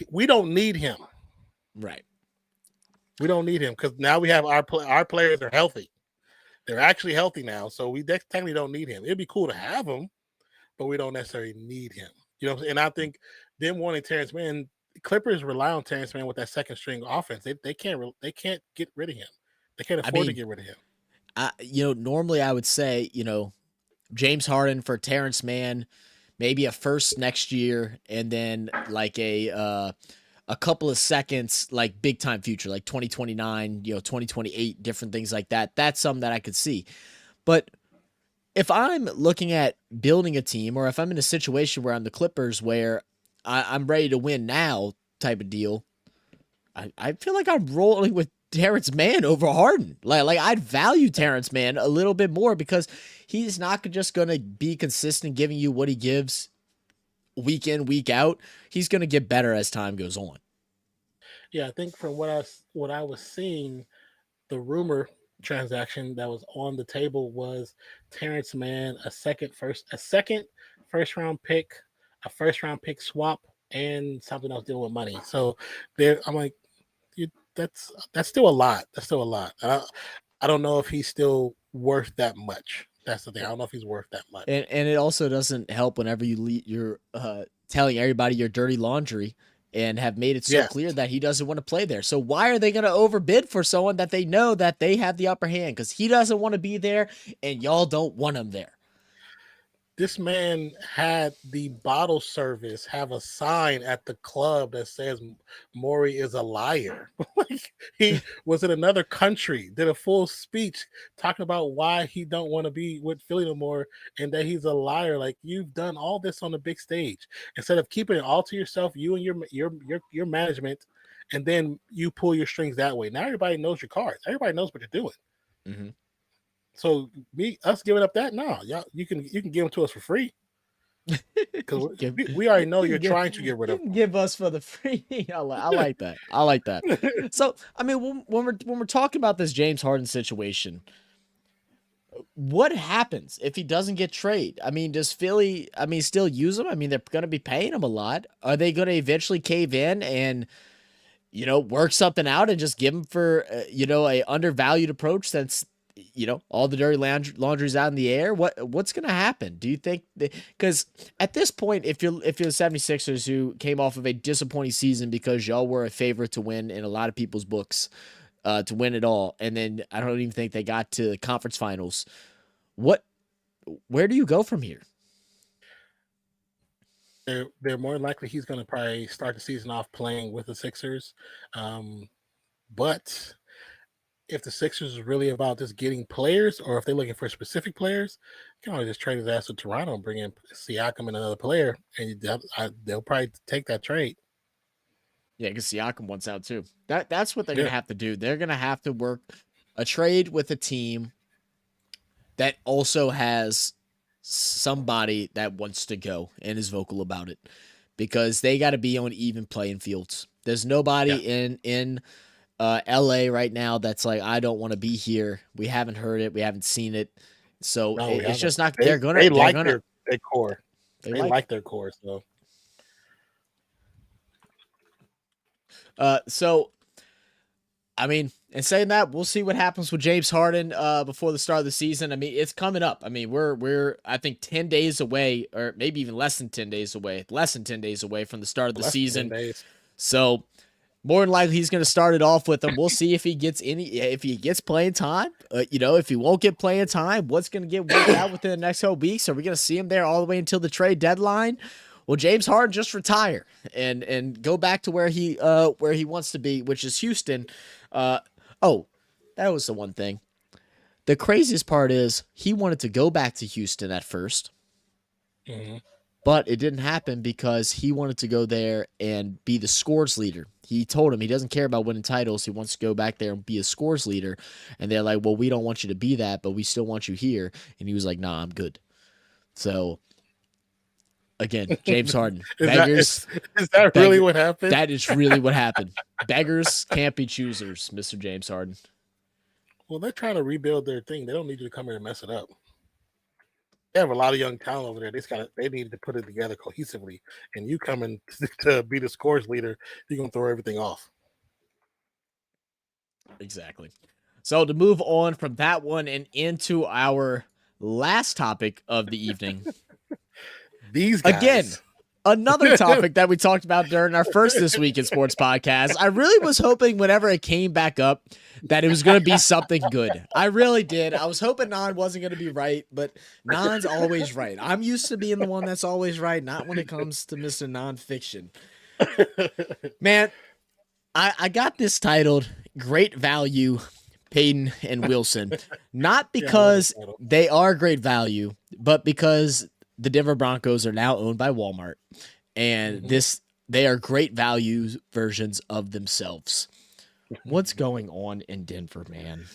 We don't need him. Right. We don't need him because now we have our players are healthy. They're actually healthy now, so we technically don't need him. It'd be cool to have him, but we don't necessarily need him. You know, and I think them wanting Terrence Mann, Clippers rely on Terrence Mann with that second string offense. They can't get rid of him. They can't I afford to mean, get rid of him. normally I would say, James Harden for Terrence Mann, maybe a first next year, and then like a a couple of seconds, like big time future, like 2029, 2028, different things like that. That's something that I could see. But if I'm looking at building a team, or if I'm in a situation where I'm the Clippers where I'm ready to win now type of deal, I feel like I'm rolling with Terrence Mann over Harden. Like I'd value Terrence Mann a little bit more because he's not just going to be consistent giving you what he gives week in, week out. He's going to get better as time goes on. Yeah, I think from what I was seeing, the rumor transaction that was on the table was Terrence Mann, a second first round pick, a first round pick swap, and something else dealing with money. So there, I'm like, that's still a lot. That's still a lot. I don't know if he's still worth that much. That's the thing. I don't know if he's worth that much. And it also doesn't help whenever you're telling everybody your dirty laundry and have made it so clear that he doesn't want to play there. So why are they going to overbid for someone that they know that they have the upper hand? Because he doesn't want to be there and y'all don't want him there. This man had the bottle service have a sign at the club that says Morey is a liar. Like he was in another country, did a full speech talking about why he don't want to be with Philly no more and that he's a liar. Like you've done all this on the big stage instead of keeping it all to yourself, you and your management, and then you pull your strings that way. Now everybody knows your cards. Everybody knows what you're doing. Mm-hmm. So us giving up that, no, y'all, you can give them to us for free because we already know you're trying to get rid of them. Give us for the free. I like that. I like that. So I mean, when we're talking about this James Harden situation, what happens if he doesn't get traded? I mean, does Philly, still use him? I mean, they're going to be paying him a lot. Are they going to eventually cave in and work something out and just give him for a undervalued approach that's all the dirty laundry's out in the air? What's going to happen? Do you think because at this point, if you're the 76ers who came off of a disappointing season because y'all were a favorite to win in a lot of people's books, to win it all, and then I don't even think they got to the conference finals, where do you go from here? They're more likely he's going to probably start the season off playing with the Sixers, but if the Sixers is really about just getting players, or if they're looking for specific players, you can always just trade his ass to Toronto and bring in Siakam and another player, and they'll probably take that trade. Yeah, because Siakam wants out too. That's what they're going to have to do. They're going to have to work a trade with a team that also has somebody that wants to go and is vocal about it, because they got to be on even playing fields. There's nobody in LA right now that's like, I don't want to be here. We haven't heard it. We haven't seen it. So it's just not. They like their core. They like their core. So, I mean, and saying that, we'll see what happens with James Harden before the start of the season. I mean, it's coming up. I mean, we're I think 10 days away, or maybe even less than 10 days away from the start of the season. So more than likely he's going to start it off with him. We'll see if he gets playing time. If he won't get playing time, what's going to get worked out within the next whole weeks? Are we going to see him there all the way until the trade deadline? Will James Harden just retire and go back to where he wants to be, which is Houston? That was the one thing. The craziest part is he wanted to go back to Houston at first. Mm-hmm. But it didn't happen because he wanted to go there and be the scores leader. He told him he doesn't care about winning titles. He wants to go back there and be a scores leader. And they're like, well, we don't want you to be that, but we still want you here. And he was like, nah, I'm good. So, again, James Harden. Is that really what happened? That is really what happened. Beggars can't be choosers, Mr. James Harden. Well, they're trying to rebuild their thing. They don't need you to come here and mess it up. They have a lot of young talent over there. They needed to put it together cohesively. And you coming to be the scores leader, you're going to throw everything off. Exactly. So to move on from that one and into our last topic of the evening. These guys. Again, another topic that we talked about during our first This Week in Sports podcast. I really was hoping whenever it came back up that it was going to be something good. I really did. I was hoping Nan wasn't going to be right, but Nan's always right. I'm used to being the one that's always right, not when it comes to Mr. Nonfiction. Man, I got this titled Great Value, Payton and Wilson. Not Yeah, I love that because title. they are great value, but because the Denver Broncos are now owned by Walmart. And Mhm. they are great value versions of themselves. What's going on in Denver, man?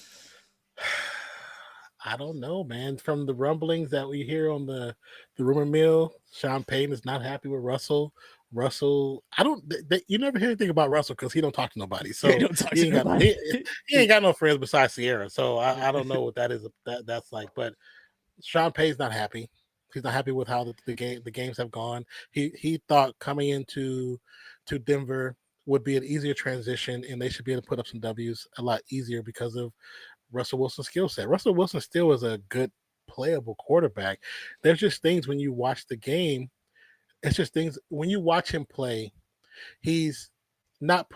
I don't know, man. From the rumblings that we hear on the rumor mill, Sean Payton is not happy with Russell. Russell, I don't. You never hear anything about Russell because he don't talk to nobody. They So don't talk he to ain't got nobody. he ain't got no friends besides Sierra. So I don't know what that's like. But Sean Payton's not happy. He's not happy with how the games have gone. He thought coming into to Denver would be an easier transition, and they should be able to put up some W's a lot easier because of Russell Wilson's skill set. Russell Wilson still is a good playable quarterback. There's just things when you watch the game. It's just things when you watch him play. He's he's not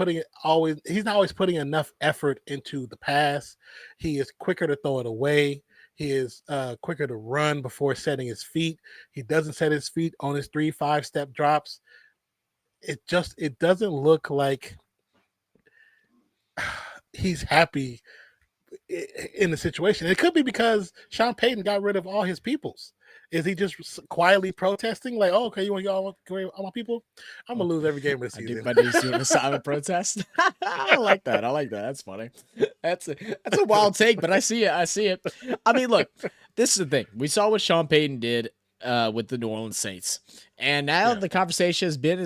always putting enough effort into the pass. He is quicker to throw it away. He is quicker to run before setting his feet. He doesn't set his feet on his 3-5 step drops. It doesn't look like he's happy in the situation. It could be because Sean Payton got rid of all his peoples. Is he just quietly protesting? Like, oh, okay, you want all my people? I'm gonna lose every game of the I do, season. but he's doing a silent protest. I like that. I like that. That's funny. That's a wild take, but I see it. I see it. I mean, look, this is the thing. We saw what Sean Payton did with the New Orleans Saints, and now Yeah, the conversation has been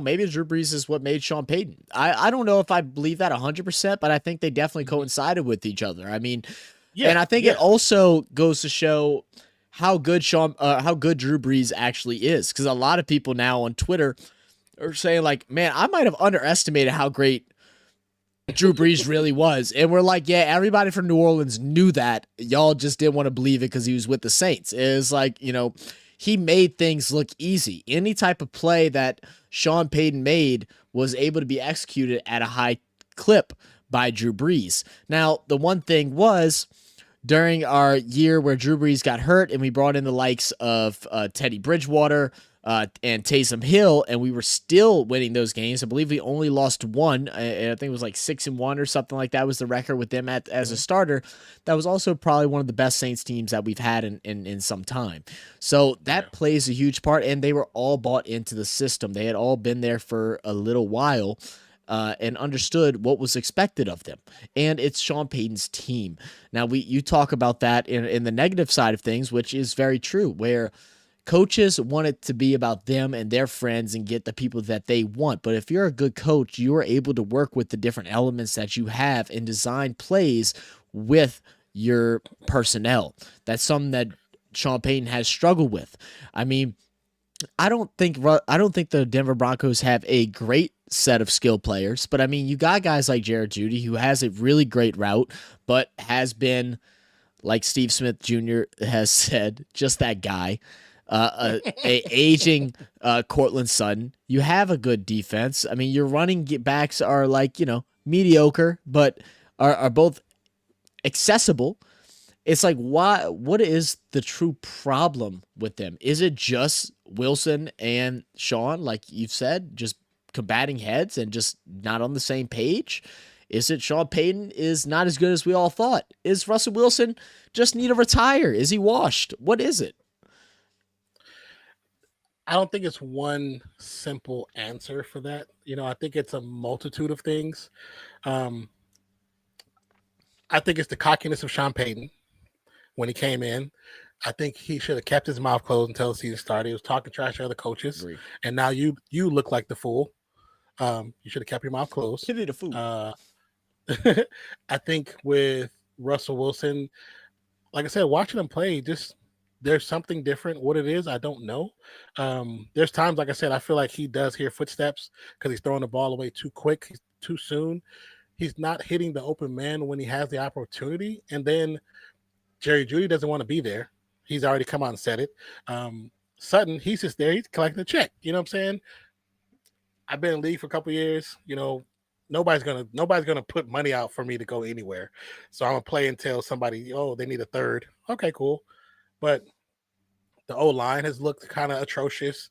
maybe Drew Brees is what made Sean Payton. I don't know if I believe that 100%, but I think they definitely mhm. coincided with each other. I mean, and Yeah, I think it yeah, also goes to show how good Drew Brees actually is, because a lot of people now on Twitter are saying like, man, I might have underestimated how great Drew Brees really was. And we're like, yeah, everybody from New Orleans knew that. Y'all just didn't want to believe it because he was with the Saints. It was like, he made things look easy. Any type of play that Sean Payton made was able to be executed at a high clip by Drew Brees. Now, the one thing was during our year where Drew Brees got hurt and we brought in the likes of Teddy Bridgewater and Taysom Hill, and we were still winning those games. I believe we only lost one. I think it was like 6-1 or something like that was the record with them as a mhm, starter. That was also probably one of the best Saints teams that we've had in some time. So yeah, that plays a huge part, and they were all bought into the system. They had all been there for a little while. And understood what was expected of them. And it's Sean Payton's team. Now, you talk about that in the negative side of things, which is very true, where coaches want it to be about them and their friends and get the people that they want. But if you're a good coach, you are able to work with the different elements that you have and design plays with your personnel. That's something that Sean Payton has struggled with. I mean, I don't think the Denver Broncos have a great set of skill players, but I mean, you got guys like Jared Judy who has a really great route, but has been, like Steve Smith Jr. has said, just that guy. A aging Cortland Sutton. You have a good defense. I mean, your running backs are like mediocre, but are both accessible. It's like, why? What is the true problem with them? Is it just Wilson and Sean, like you've said, just combating heads and just not on the same page? Is it Sean Payton is not as good as we all thought? Is Russell Wilson just need to retire? Is he washed? What is it? I don't think it's one simple answer for that. I think it's a multitude of things. Um, I think it's the cockiness of Sean Payton when he came in. I think he should have kept his mouth closed until the season started. He was talking trash to other coaches, Agree. and now you look like the fool. You should have kept your mouth closed. Pity the fool. I think with Russell Wilson, like I said, watching him play, just there's something different. What it is, I don't know. There's times, like I said, I feel like he does hear footsteps because he's throwing the ball away too quick, too soon. He's not hitting the open man when he has the opportunity, and then Jerry Judy doesn't want to be there. He's already come out and said it. Sutton, he's just there. He's collecting a check. You know what I'm saying? I've been in the league for a couple years. Nobody's gonna put money out for me to go anywhere. So I'm gonna play until somebody, they need a third. Okay, cool. But the O line has looked kind of atrocious.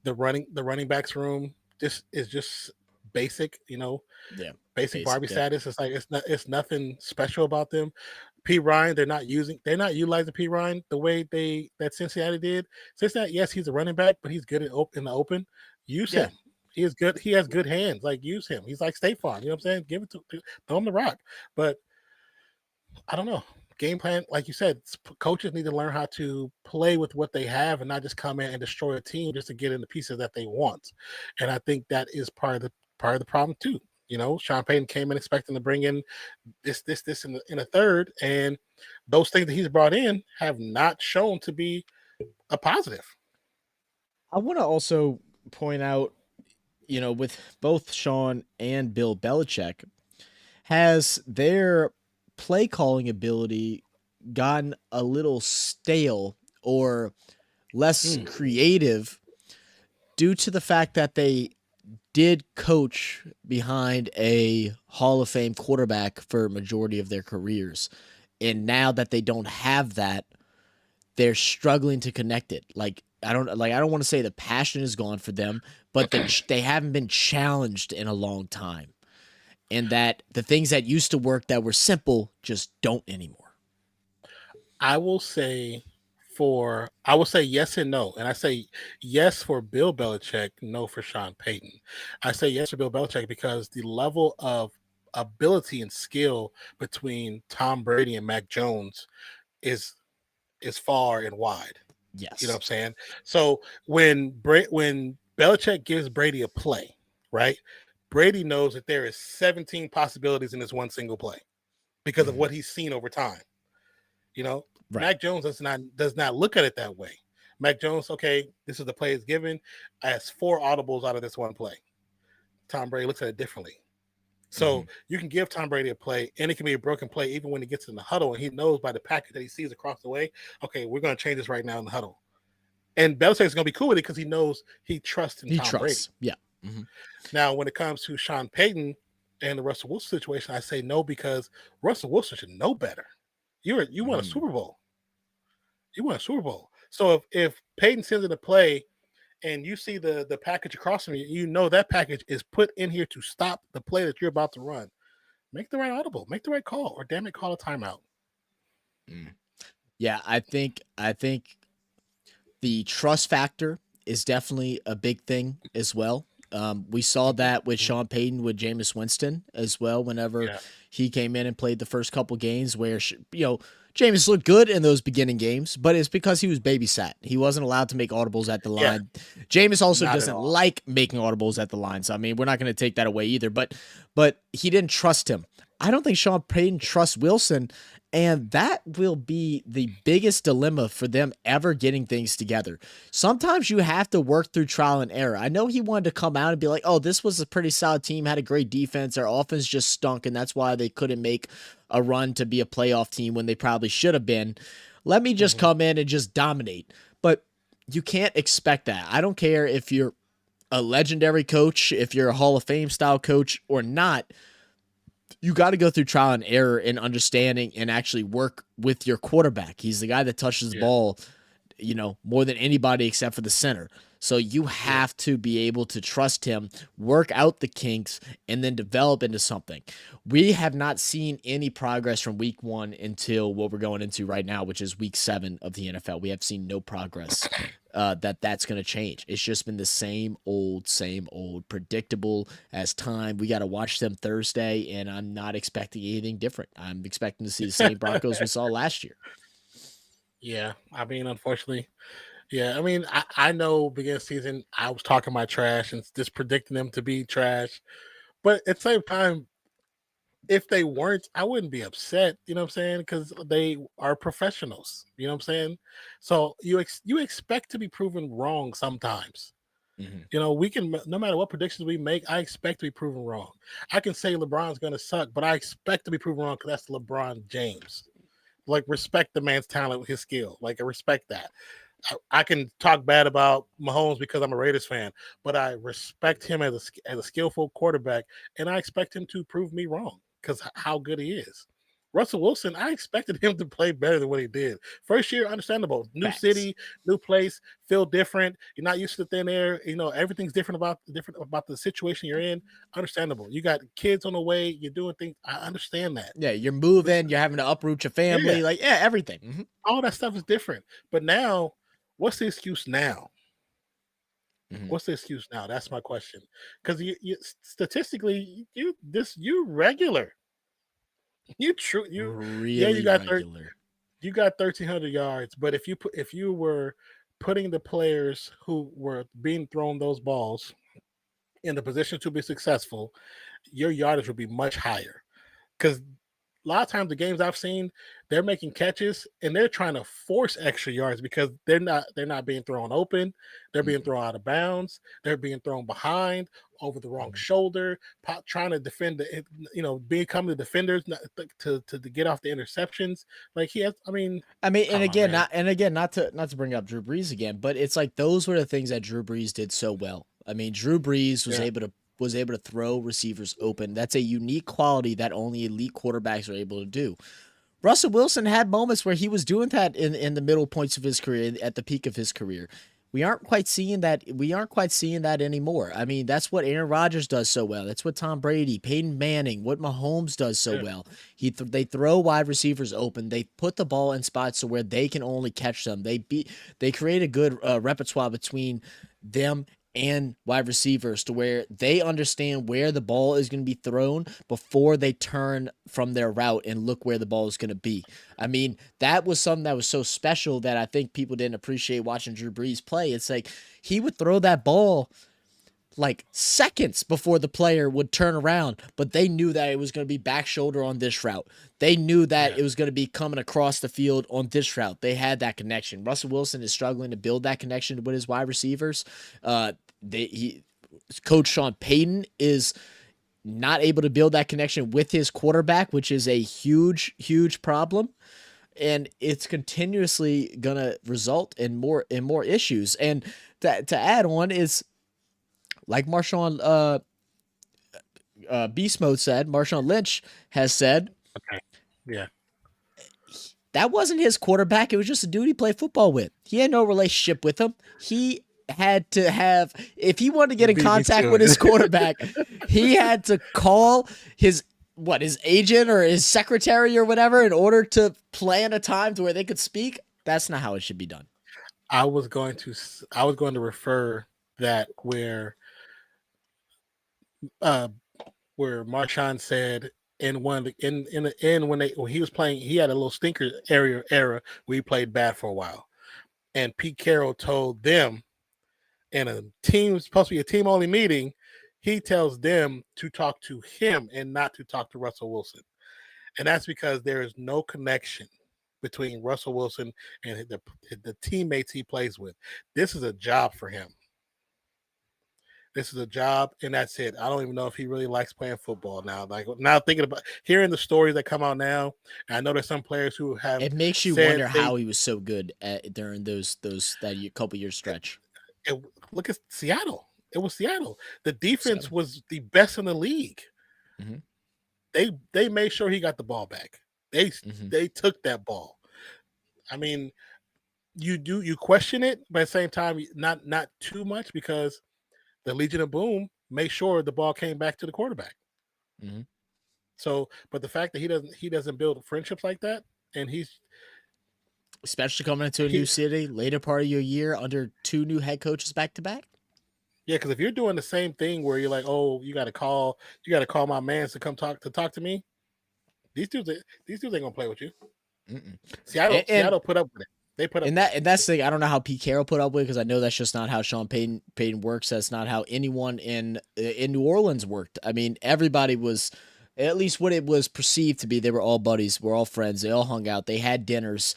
The running backs room. this is just basic, Yeah, basic basic. Barbie Yeah. status. It's like it's nothing special about them. P Ryan, they're not utilizing P Ryan the way that Cincinnati did. Cincinnati, yes, he's a running back, but he's good in the open. Use Yeah. him. He is good. He has good hands. Like use him. He's like State Farm. You know what I'm saying? Give it to throw him the rock. But I don't know. Game plan, like you said, coaches need to learn how to play with what they have and not just come in and destroy a team just to get in the pieces that they want. And I think that is part of the problem too. Sean Payton came in expecting to bring in this in a third, and those things that he's brought in have not shown to be a positive. I want to also point out, with both Sean and Bill Belichick, has their play calling ability gotten a little stale or less creative due to the fact that they did coach behind a Hall of Fame quarterback for a majority of their careers. And now that they don't have that, they're struggling to connect it. I don't want to say the passion is gone for them, but they haven't been challenged in a long time. And that the things that used to work that were simple just don't anymore. I will say yes and no. And I say yes for Bill Belichick, no for Sean Payton. I say yes for Bill Belichick because the level of ability and skill between Tom Brady and Mac Jones is far and wide. Yes. You know what I'm saying? So when Belichick gives Brady a play, right? Brady knows that there is 17 possibilities in this one single play because of what he's seen over time. Right. Mac Jones does not look at it that way. Mac Jones, okay, this is the play is given. I has 4 audibles out of this one play. Tom Brady looks at it differently. So you can give Tom Brady a play, and it can be a broken play even when he gets in the huddle, and he knows by the package that he sees across the way, okay, we're going to change this right now in the huddle. And Belichick's going to be cool with it because he knows he trusts in Tom Brady. Yeah. Now, when it comes to Sean Payton and the Russell Wilson situation, I say no because Russell Wilson should know better. You won a Super Bowl. You won a Super Bowl. So if Payton sends it a play and you see the package across from you, that package is put in here to stop the play that you're about to run. Make the right audible, make the right call, or damn it, call a timeout. Yeah, I think the trust factor is definitely a big thing as well. We saw that with Sean Payton with Jameis Winston as well. Whenever he came in and played the first couple games, where Jameis looked good in those beginning games, but it's because he was babysat. He wasn't allowed to make audibles at the line. Yeah. Jameis also doesn't like making audibles at the line, so I mean, we're not going to take that away either. But he didn't trust him. I don't think Sean Payton trusts Wilson. And that will be the biggest dilemma for them ever getting things together. Sometimes you have to work through trial and error. I know he wanted to come out and be like, oh, this was a pretty solid team, had a great defense. Our offense just stunk, and that's why they couldn't make a run to be a playoff team when they probably should have been. Let me just come in and just dominate. But you can't expect that. I don't care if you're a legendary coach, if you're a Hall of Fame style coach or not. You got to go through trial and error and understanding and actually work with your quarterback. He's the guy that touches the ball, more than anybody except for the center. So you have to be able to trust him, work out the kinks, and then develop into something. We have not seen any progress from week 1 until what we're going into right now, which is week 7 of the NFL. We have seen no progress that's going to change. It's just been the same old, predictable as time. We got to watch them Thursday, and I'm not expecting anything different. I'm expecting to see the same Broncos we saw last year. Yeah, I mean, unfortunately, yeah. I mean, I know beginning of season I was talking my trash and just predicting them to be trash, but at the same time, if they weren't, I wouldn't be upset. You know what I'm saying? Because they are professionals. You know what I'm saying? So you expect to be proven wrong sometimes. We can, no matter what predictions we make, I expect to be proven wrong. I can say LeBron's going to suck, but I expect to be proven wrong because that's LeBron James. Like, respect the man's talent with his skill. Like, I respect that. I can talk bad about Mahomes because I'm a Raiders fan, but I respect him as a skillful quarterback, and I expect him to prove me wrong because how good he is. Russell Wilson, I expected him to play better than what he did. First year, understandable. New Facts. city, new place, feel different. You're not used to thin air. Everything's different about the situation you're in. Understandable. You got kids on the way. You're doing things. I understand that. Yeah, you're moving. You're having to uproot your family. Yeah. Everything. Mm-hmm. All that stuff is different. But now, what's the excuse now? Mm-hmm. What's the excuse now? That's my question. Because you statistically, you regular. You Really regular. You got 1,300 yards, but if you were putting the players who were being thrown those balls in the position to be successful, your yardage would be much higher. Because a lot of times the games I've seen, they're making catches and they're trying to force extra yards because they're not being thrown open. They're being thrown out of bounds. They're being thrown behind over the wrong shoulder, trying to defend become the defenders to get off the interceptions. Like he has, and again, not to bring up Drew Brees again, but it's like those were the things that Drew Brees did so well. I mean, Drew Brees was able to throw receivers open. That's a unique quality that only elite quarterbacks are able to do. Russell Wilson had moments where he was doing that in the middle points of his career, at the peak of his career. We aren't quite seeing that. We aren't quite seeing that anymore. I mean, that's what Aaron Rodgers does so well. That's what Tom Brady, Peyton Manning, what Mahomes does so well. They throw wide receivers open. They put the ball in spots to where they can only catch them. They create a good repertoire between them and wide receivers to where they understand where the ball is going to be thrown before they turn from their route and look where the ball is going to be. I mean, that was something that was so special that I think people didn't appreciate watching Drew Brees play. It's like he would throw that ball like seconds before the player would turn around, but they knew that it was going to be back shoulder on this route. They knew that it was going to be coming across the field on this route. They had that connection. Russell Wilson is struggling to build that connection with his wide receivers. Coach Sean Payton is not able to build that connection with his quarterback, which is a huge, huge problem. And it's continuously gonna result in more issues. And to add on is, like Marshawn Beast Mode said, Marshawn Lynch has said, that wasn't his quarterback. It was just a dude he played football with. He had no relationship with him. He had to have, if he wanted to get in contact with his quarterback, he had to call his agent or his secretary or whatever in order to plan a time to where they could speak. That's not how it should be done. I was going to refer that where Marshawn said when he was playing, he had a little stinker era where he played bad for a while, and Pete Carroll told them, in a team supposed to be a team only meeting, he tells them to talk to him and not to talk to Russell Wilson, and that's because there is no connection between Russell Wilson and the teammates he plays with. This is a job for him. This is a job, and that's it. I don't even know if he really likes playing football now. Like, now thinking about hearing the stories that come out now, and I know there's some players who have. It makes you wonder how he was so good during that couple year stretch. Look at Seattle. It was Seattle. The defense was the best in the league. Mm-hmm. They made sure he got the ball back. They took that ball. I mean, you question it, but at the same time, not too much, because the Legion of Boom made sure the ball came back to the quarterback. Mm-hmm. So, but the fact that he doesn't build friendships like that, and he's especially coming into a new city, later part of your year under two new head coaches back to back. Yeah, because if you're doing the same thing where you're like, oh, you got to call my man to come talk to me, these dudes ain't gonna play with you. Mm-mm. Seattle put up with it. They put up. And that's the thing. I don't know how Pete Carroll put up with it, because I know that's just not how Sean Payton works. That's not how anyone in New Orleans worked. I mean, everybody was, at least what it was perceived to be, they were all buddies. We're all friends. They all hung out. They had dinners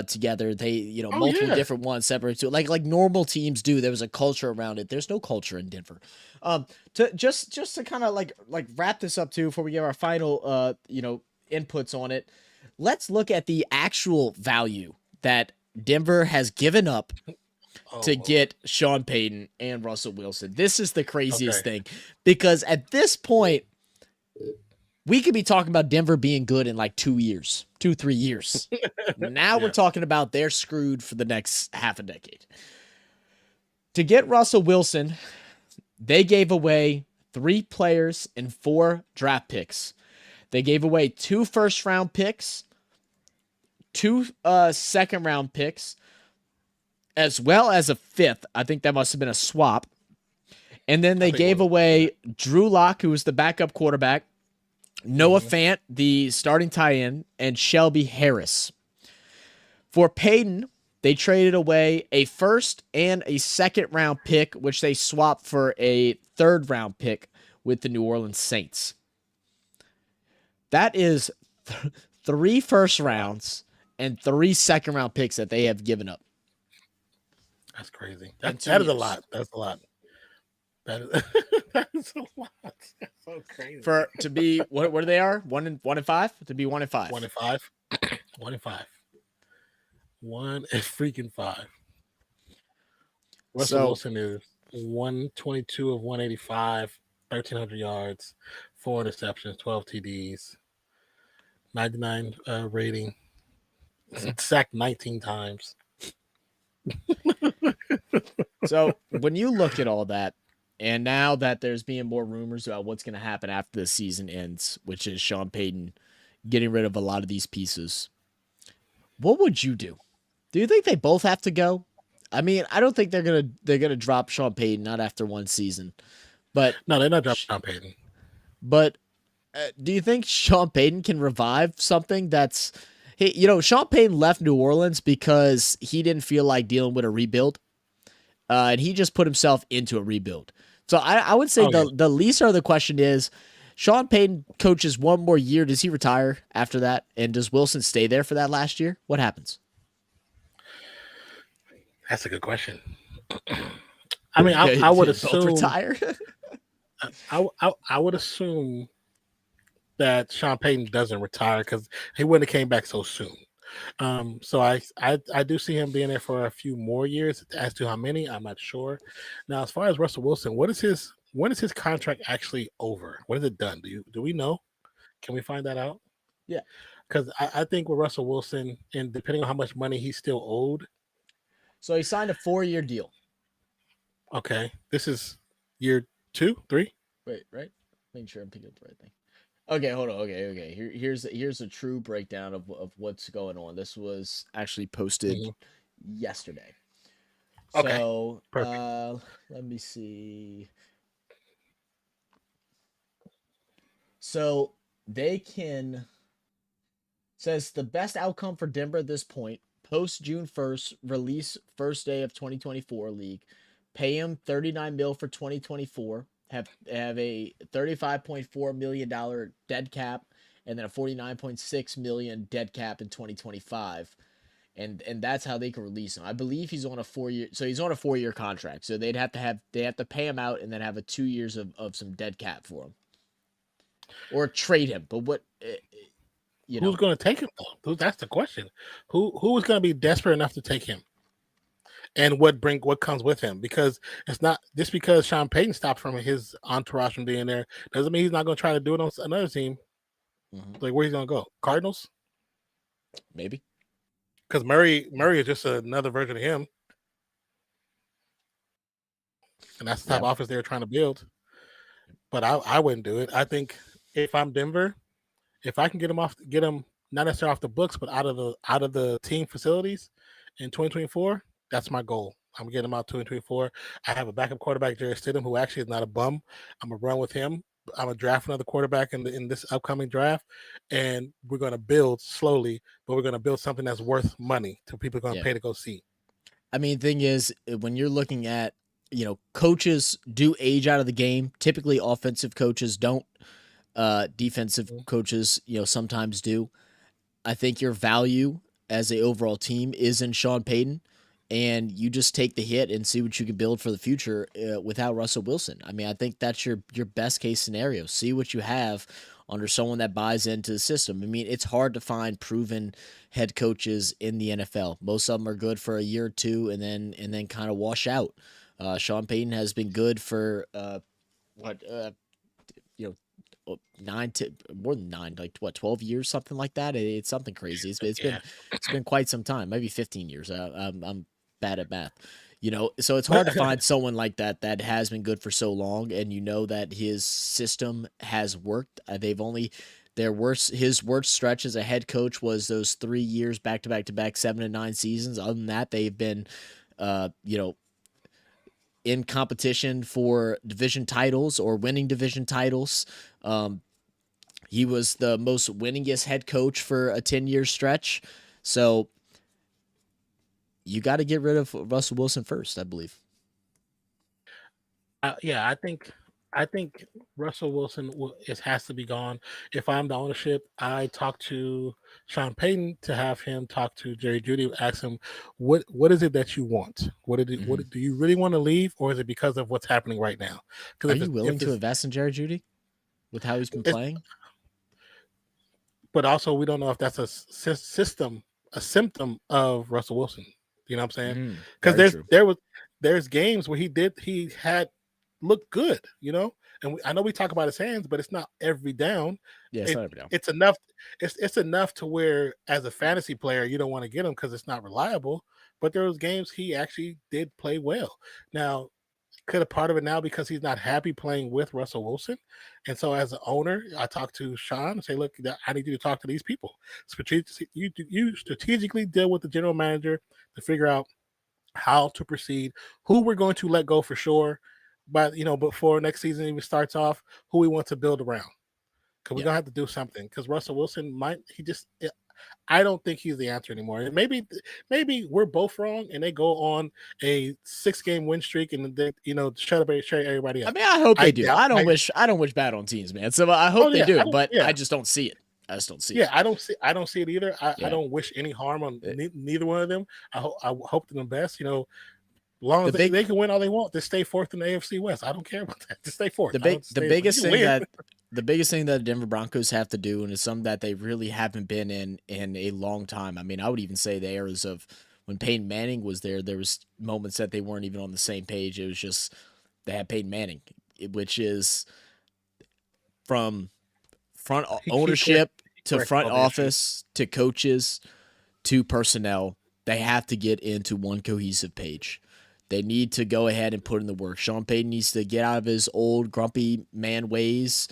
together. They, multiple different ones separate to like normal teams do. There was a culture around it. There's no culture in Denver. Just to kind of like wrap this up too, before we give our final inputs on it. Let's look at the actual value that Denver has given up to get Sean Payton and Russell Wilson. This is the craziest thing, because at this point, we could be talking about Denver being good in like 2 years, 3 years. Now we're talking about they're screwed for the next half a decade. To get Russell Wilson, they gave away 3 players and 4 draft picks. They gave away 2 first-round picks, 2 second-round picks, as well as a 5th. I think that must have been a swap. And then they gave away Drew Lock, who was the backup quarterback, Noah Fant, the starting tight-end, and Shelby Harris. For Peyton, they traded away a first and a second-round pick, which they swapped for a third-round pick with the New Orleans Saints. That is 3 first rounds and 3 second-round picks that they have given up. That's crazy. That is a lot. That's a lot. That is a lot. That's so crazy. For to be what they are 1 and 5 to be 1 and 5. 1 and 5. 1 and 5. 1 and freaking 5. Russell Wilson is 122 of 185, 1,300 yards, 4 interceptions, 12 TDs, 99 rating, sacked 19 times. So when you look at all that, and now that there's being more rumors about what's going to happen after the season ends, which is Sean Payton getting rid of a lot of these pieces, what would you do? Do you think they both have to go? I mean, I don't think they're gonna drop Sean Payton, not after 1 season. But no, they're not dropping Sean Payton. But do you think Sean Payton can revive something that's, hey, Sean Payton left New Orleans because he didn't feel like dealing with a rebuild, and he just put himself into a rebuild. So I would say the least of the question is, Sean Payton coaches 1 more year. Does he retire after that? And does Wilson stay there for that last year? What happens? That's a good question. I mean, I would assume retire. I would assume that Sean Payton doesn't retire because he wouldn't have came back so soon. So I do see him being there for a few more years. As to how many, I'm not sure. Now, as far as Russell Wilson, when is his contract actually over? When is it done? Do we know? Can we find that out? Yeah, because I think with Russell Wilson, and depending on how much money he's still owed. So he signed a 4-year deal. Okay, this is year 2, 3. Wait, right? Making sure I'm picking up the right thing. Okay, hold on. Okay. Here's a true breakdown of what's going on. This was actually posted yesterday. Okay. So let me see. So they says the best outcome for Denver at this point, post June 1st, release first day of 2024 league, pay him $39 million for 2024. Have a $35.4 million dead cap, and then a $49.6 million dead cap in 2025, and that's how they can release him. I believe he's on a 4-year, so he's on a 4-year contract. So they have to pay him out and then have a 2 years of some dead cap for him, or trade him. But what who's going to take him though? That's the question. Who is going to be desperate enough to take him? And what comes with him? Because it's not just because Sean Payton stopped from his entourage from being there doesn't mean he's not going to try to do it on another team. Like, where's he going to go? Cardinals? Maybe. Because Murray is just another version of him, and that's the type of offense they were trying to build. But I wouldn't do it. I think if I'm Denver, if I can get him not necessarily off the books, but out of the team facilities in 2024. That's my goal. I'm getting him out 2024. I have a backup quarterback, Jerry Stidham, who actually is not a bum. I'm going to run with him. I'm going to draft another quarterback in this upcoming draft, and we're going to build slowly, but we're going to build something that's worth money to people going to pay to go see. I mean, the thing is, when you're looking at, coaches do age out of the game. Typically, offensive coaches don't. Defensive coaches, sometimes do. I think your value as an overall team is in Sean Payton. And you just take the hit and see what you can build for the future without Russell Wilson. I mean, I think that's your best case scenario. See what you have under someone that buys into the system. I mean, it's hard to find proven head coaches in the NFL. Most of them are good for a year or two and then kind of wash out. Sean Payton has been good for more than 9, like what, 12 years, something like that. It's something crazy. Yeah. It's been quite some time, maybe 15 years. I'm bad at math, so it's hard to find someone like that that has been good for so long, and that his system has worked. His worst stretch as a head coach was those 3 years back to back to back 7-9 seasons. Other than that, they've been in competition for division titles or winning division titles. He was the most winningest head coach for a 10-year stretch. So you got to get rid of Russell Wilson first, I believe. Yeah, I think Russell Wilson has to be gone. If I'm the ownership, I talk to Sean Payton to have him talk to Jerry Jeudy, ask him what is it that you want? What do you really want to leave, or is it because of what's happening right now? Are you willing to invest in Jerry Jeudy with how he's been playing? But also, we don't know if that's a symptom of Russell Wilson. You know what I'm saying? Because there's games where he had looked good, and I know we talk about his hands, but it's not every down. Yeah, it's not every down. It's enough. It's enough to where, as a fantasy player, you don't want to get him because it's not reliable. But there was games he actually did play well. Now, could a part of it now because he's not happy playing with Russell Wilson, and so as an owner, I talk to Sean and say, "Look, I need you to talk to these people. You strategically deal with the general manager to figure out how to proceed, who we're going to let go for sure, but before next season even starts off, who we want to build around, because we're gonna have to do something. Because Russell Wilson I don't think he's the answer anymore. And maybe we're both wrong, and they go on a 6-game win streak, and they shut everybody up. I mean, I hope they do. I don't wish bad on teams, man. So I hope they do, but I just don't see it. I just don't see it. Yeah, I don't see it either. I don't wish any harm on neither one of them. I hope them the best. As long as they can win all they want, just stay fourth in the AFC West. I don't care about that. Just stay fourth. The biggest thing that the Denver Broncos have to do, and it's something that they really haven't been in a long time. I mean, I would even say the eras of when Peyton Manning was there was moments that they weren't even on the same page. It was just they had Peyton Manning, which is from front ownership to front office to coaches to personnel. They have to get into one cohesive page. They need to go ahead and put in the work. Sean Payton needs to get out of his old grumpy man ways,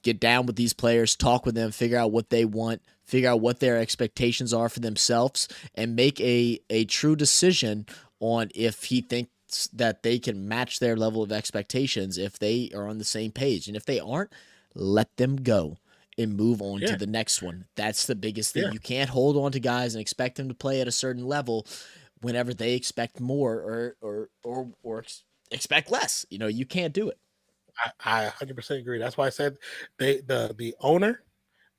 get down with these players, talk with them, figure out what they want, figure out what their expectations are for themselves, and make a true decision on if he thinks that they can match their level of expectations if they are on the same page. And if they aren't, let them go and move on to the next one. That's the biggest thing. You can't hold on to guys and expect them to play at a certain level whenever they expect more or expect less. You can't do it. I 100% agree. That's why I said the owner,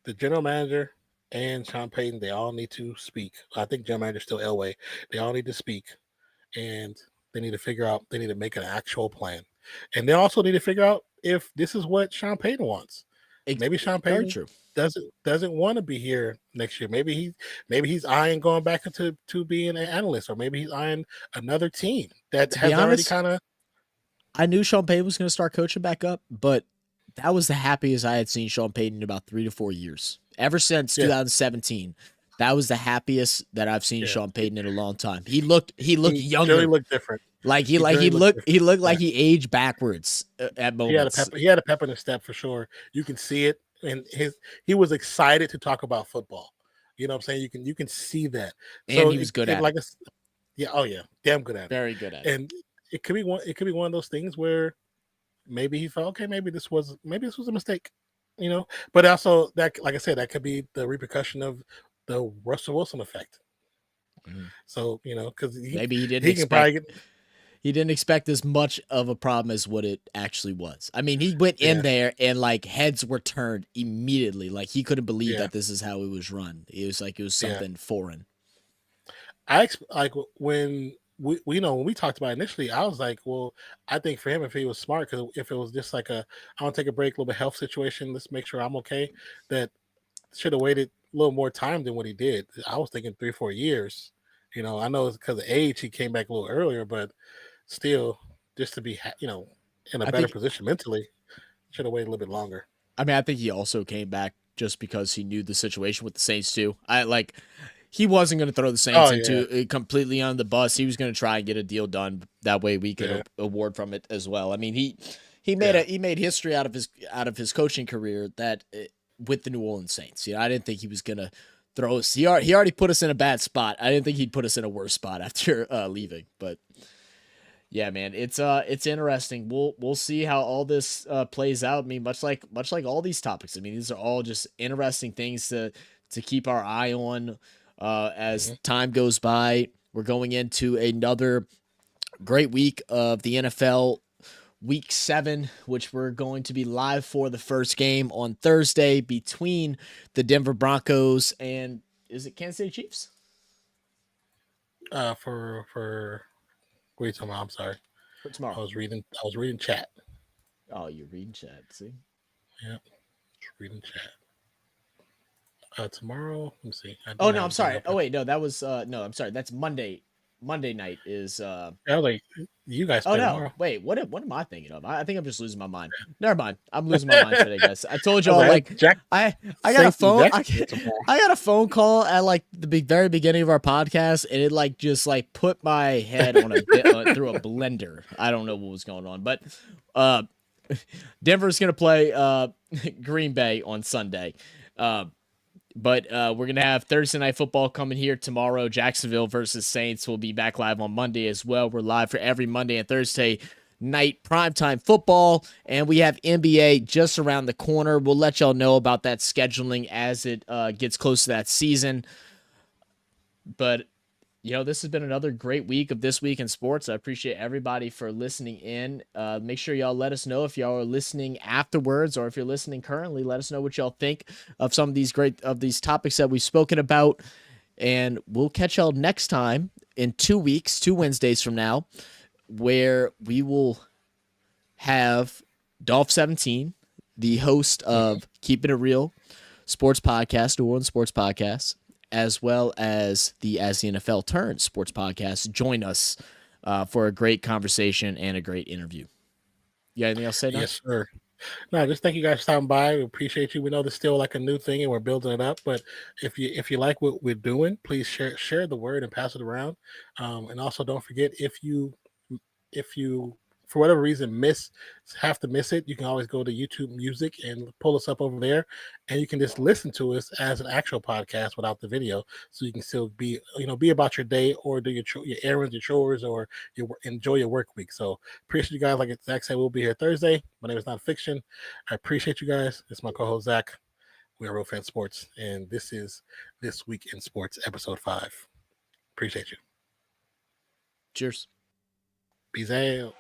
the general manager, and Sean Payton, they all need to speak. I think general manager still Elway. They all need to speak, and they need to figure out. They need to make an actual plan, and they also need to figure out if this is what Sean Payton wants. Maybe Sean Payton doesn't want to be here next year. Maybe he's eyeing going back to being an analyst, or maybe he's eyeing another team that has already kind of. I knew Sean Payton was going to start coaching back up, but that was the happiest I had seen Sean Payton in about 3 to 4 years. Ever since 2017, that was the happiest that I've seen Sean Payton in a long time. He looked younger. He looked different. He looked like he aged backwards at moments. He had a pep in his step for sure. You can see it, and he was excited to talk about football. You know what I'm saying? You can see that. And he was good at it. Damn good at it. Very good at it. And it could be one of those things where maybe he felt, okay, maybe this was a mistake, But also that, like I said, that could be the repercussion of the Russell Wilson effect. Mm-hmm. So because maybe he didn't expect as much of a problem as what it actually was. I mean, he went in there and heads were turned immediately. Like he couldn't believe that this is how it was run. It was like it was something foreign. When we talked about it initially, I was like, well, I think for him, if he was smart, because if it was just like I want to take a break, a little bit health situation, let's make sure I'm okay, that should have waited a little more time than what he did. I was thinking 3-4 years. I know it's because of age, he came back a little earlier, but still, just to be, in a better position mentally, should have waited a little bit longer. I mean, I think he also came back just because he knew the situation with the Saints too. He wasn't going to throw the Saints into completely on the bus. He was going to try and get a deal done. That way we could award from it as well. I mean, he made history out of his coaching career with the New Orleans Saints. I didn't think he was going to throw us. He already put us in a bad spot. I didn't think he'd put us in a worse spot after leaving. But yeah, man, it's interesting. We'll see how all this plays out. I mean, much like all these topics. I mean, these are all just interesting things to keep our eye on as time goes by. We're going into another great week of the NFL, Week 7, which we're going to be live for the first game on Thursday between the Denver Broncos and is it Kansas City Chiefs? For wait, tomorrow. I'm sorry. For tomorrow. I was reading chat. Oh, you're reading chat. See? Yep. Reading chat. Tomorrow. Let me see. Oh no, I'm sorry. Oh wait, no, that was no, I'm sorry. That's Monday. Monday night is I was like, you guys play tomorrow. Wait, what am I thinking of? I think I'm just losing my mind. Never mind. I'm losing my mind today, guys. I told y'all Jack, I got a phone. I got a phone call at like the very beginning of our podcast, and it just put my head on through a blender. I don't know what was going on, but Denver's gonna play Green Bay on Sunday. But we're going to have Thursday Night Football coming here tomorrow. Jacksonville versus Saints will be back live on Monday as well. We're live for every Monday and Thursday night primetime football. And we have NBA just around the corner. We'll let y'all know about that scheduling as it gets close to that season. But, this has been another great week of This Week in Sports. I appreciate everybody for listening in. Make sure y'all let us know if y'all are listening afterwards or if you're listening currently. Let us know what y'all think of some of these these topics that we've spoken about. And we'll catch y'all next time in 2 weeks, 2 Wednesdays from now, where we will have Dolph 17, the host of Keeping It Real Sports Podcast, New Orleans Sports Podcast, as well as the As the NFL Turns Sports Podcast, join us for a great conversation and a great interview. You got anything else to say? Yes, sir. No, just thank you guys for stopping by. We appreciate you. We know this is still like a new thing and we're building it up, but if you like what we're doing, please share the word and pass it around. And also don't forget if you for whatever reason have to miss it, you can always go to YouTube Music and pull us up over there, and you can just listen to us as an actual podcast without the video, so you can still be about your day or do your errands, your chores, or enjoy your work week. So appreciate you guys. Like Zach said, we'll be here Thursday. My name is Nonpfixion. I appreciate you guys. It's my co-host Zach. We are Realfanssports, and this is This Week in Sports, episode 5. Appreciate you. Cheers. Peace out.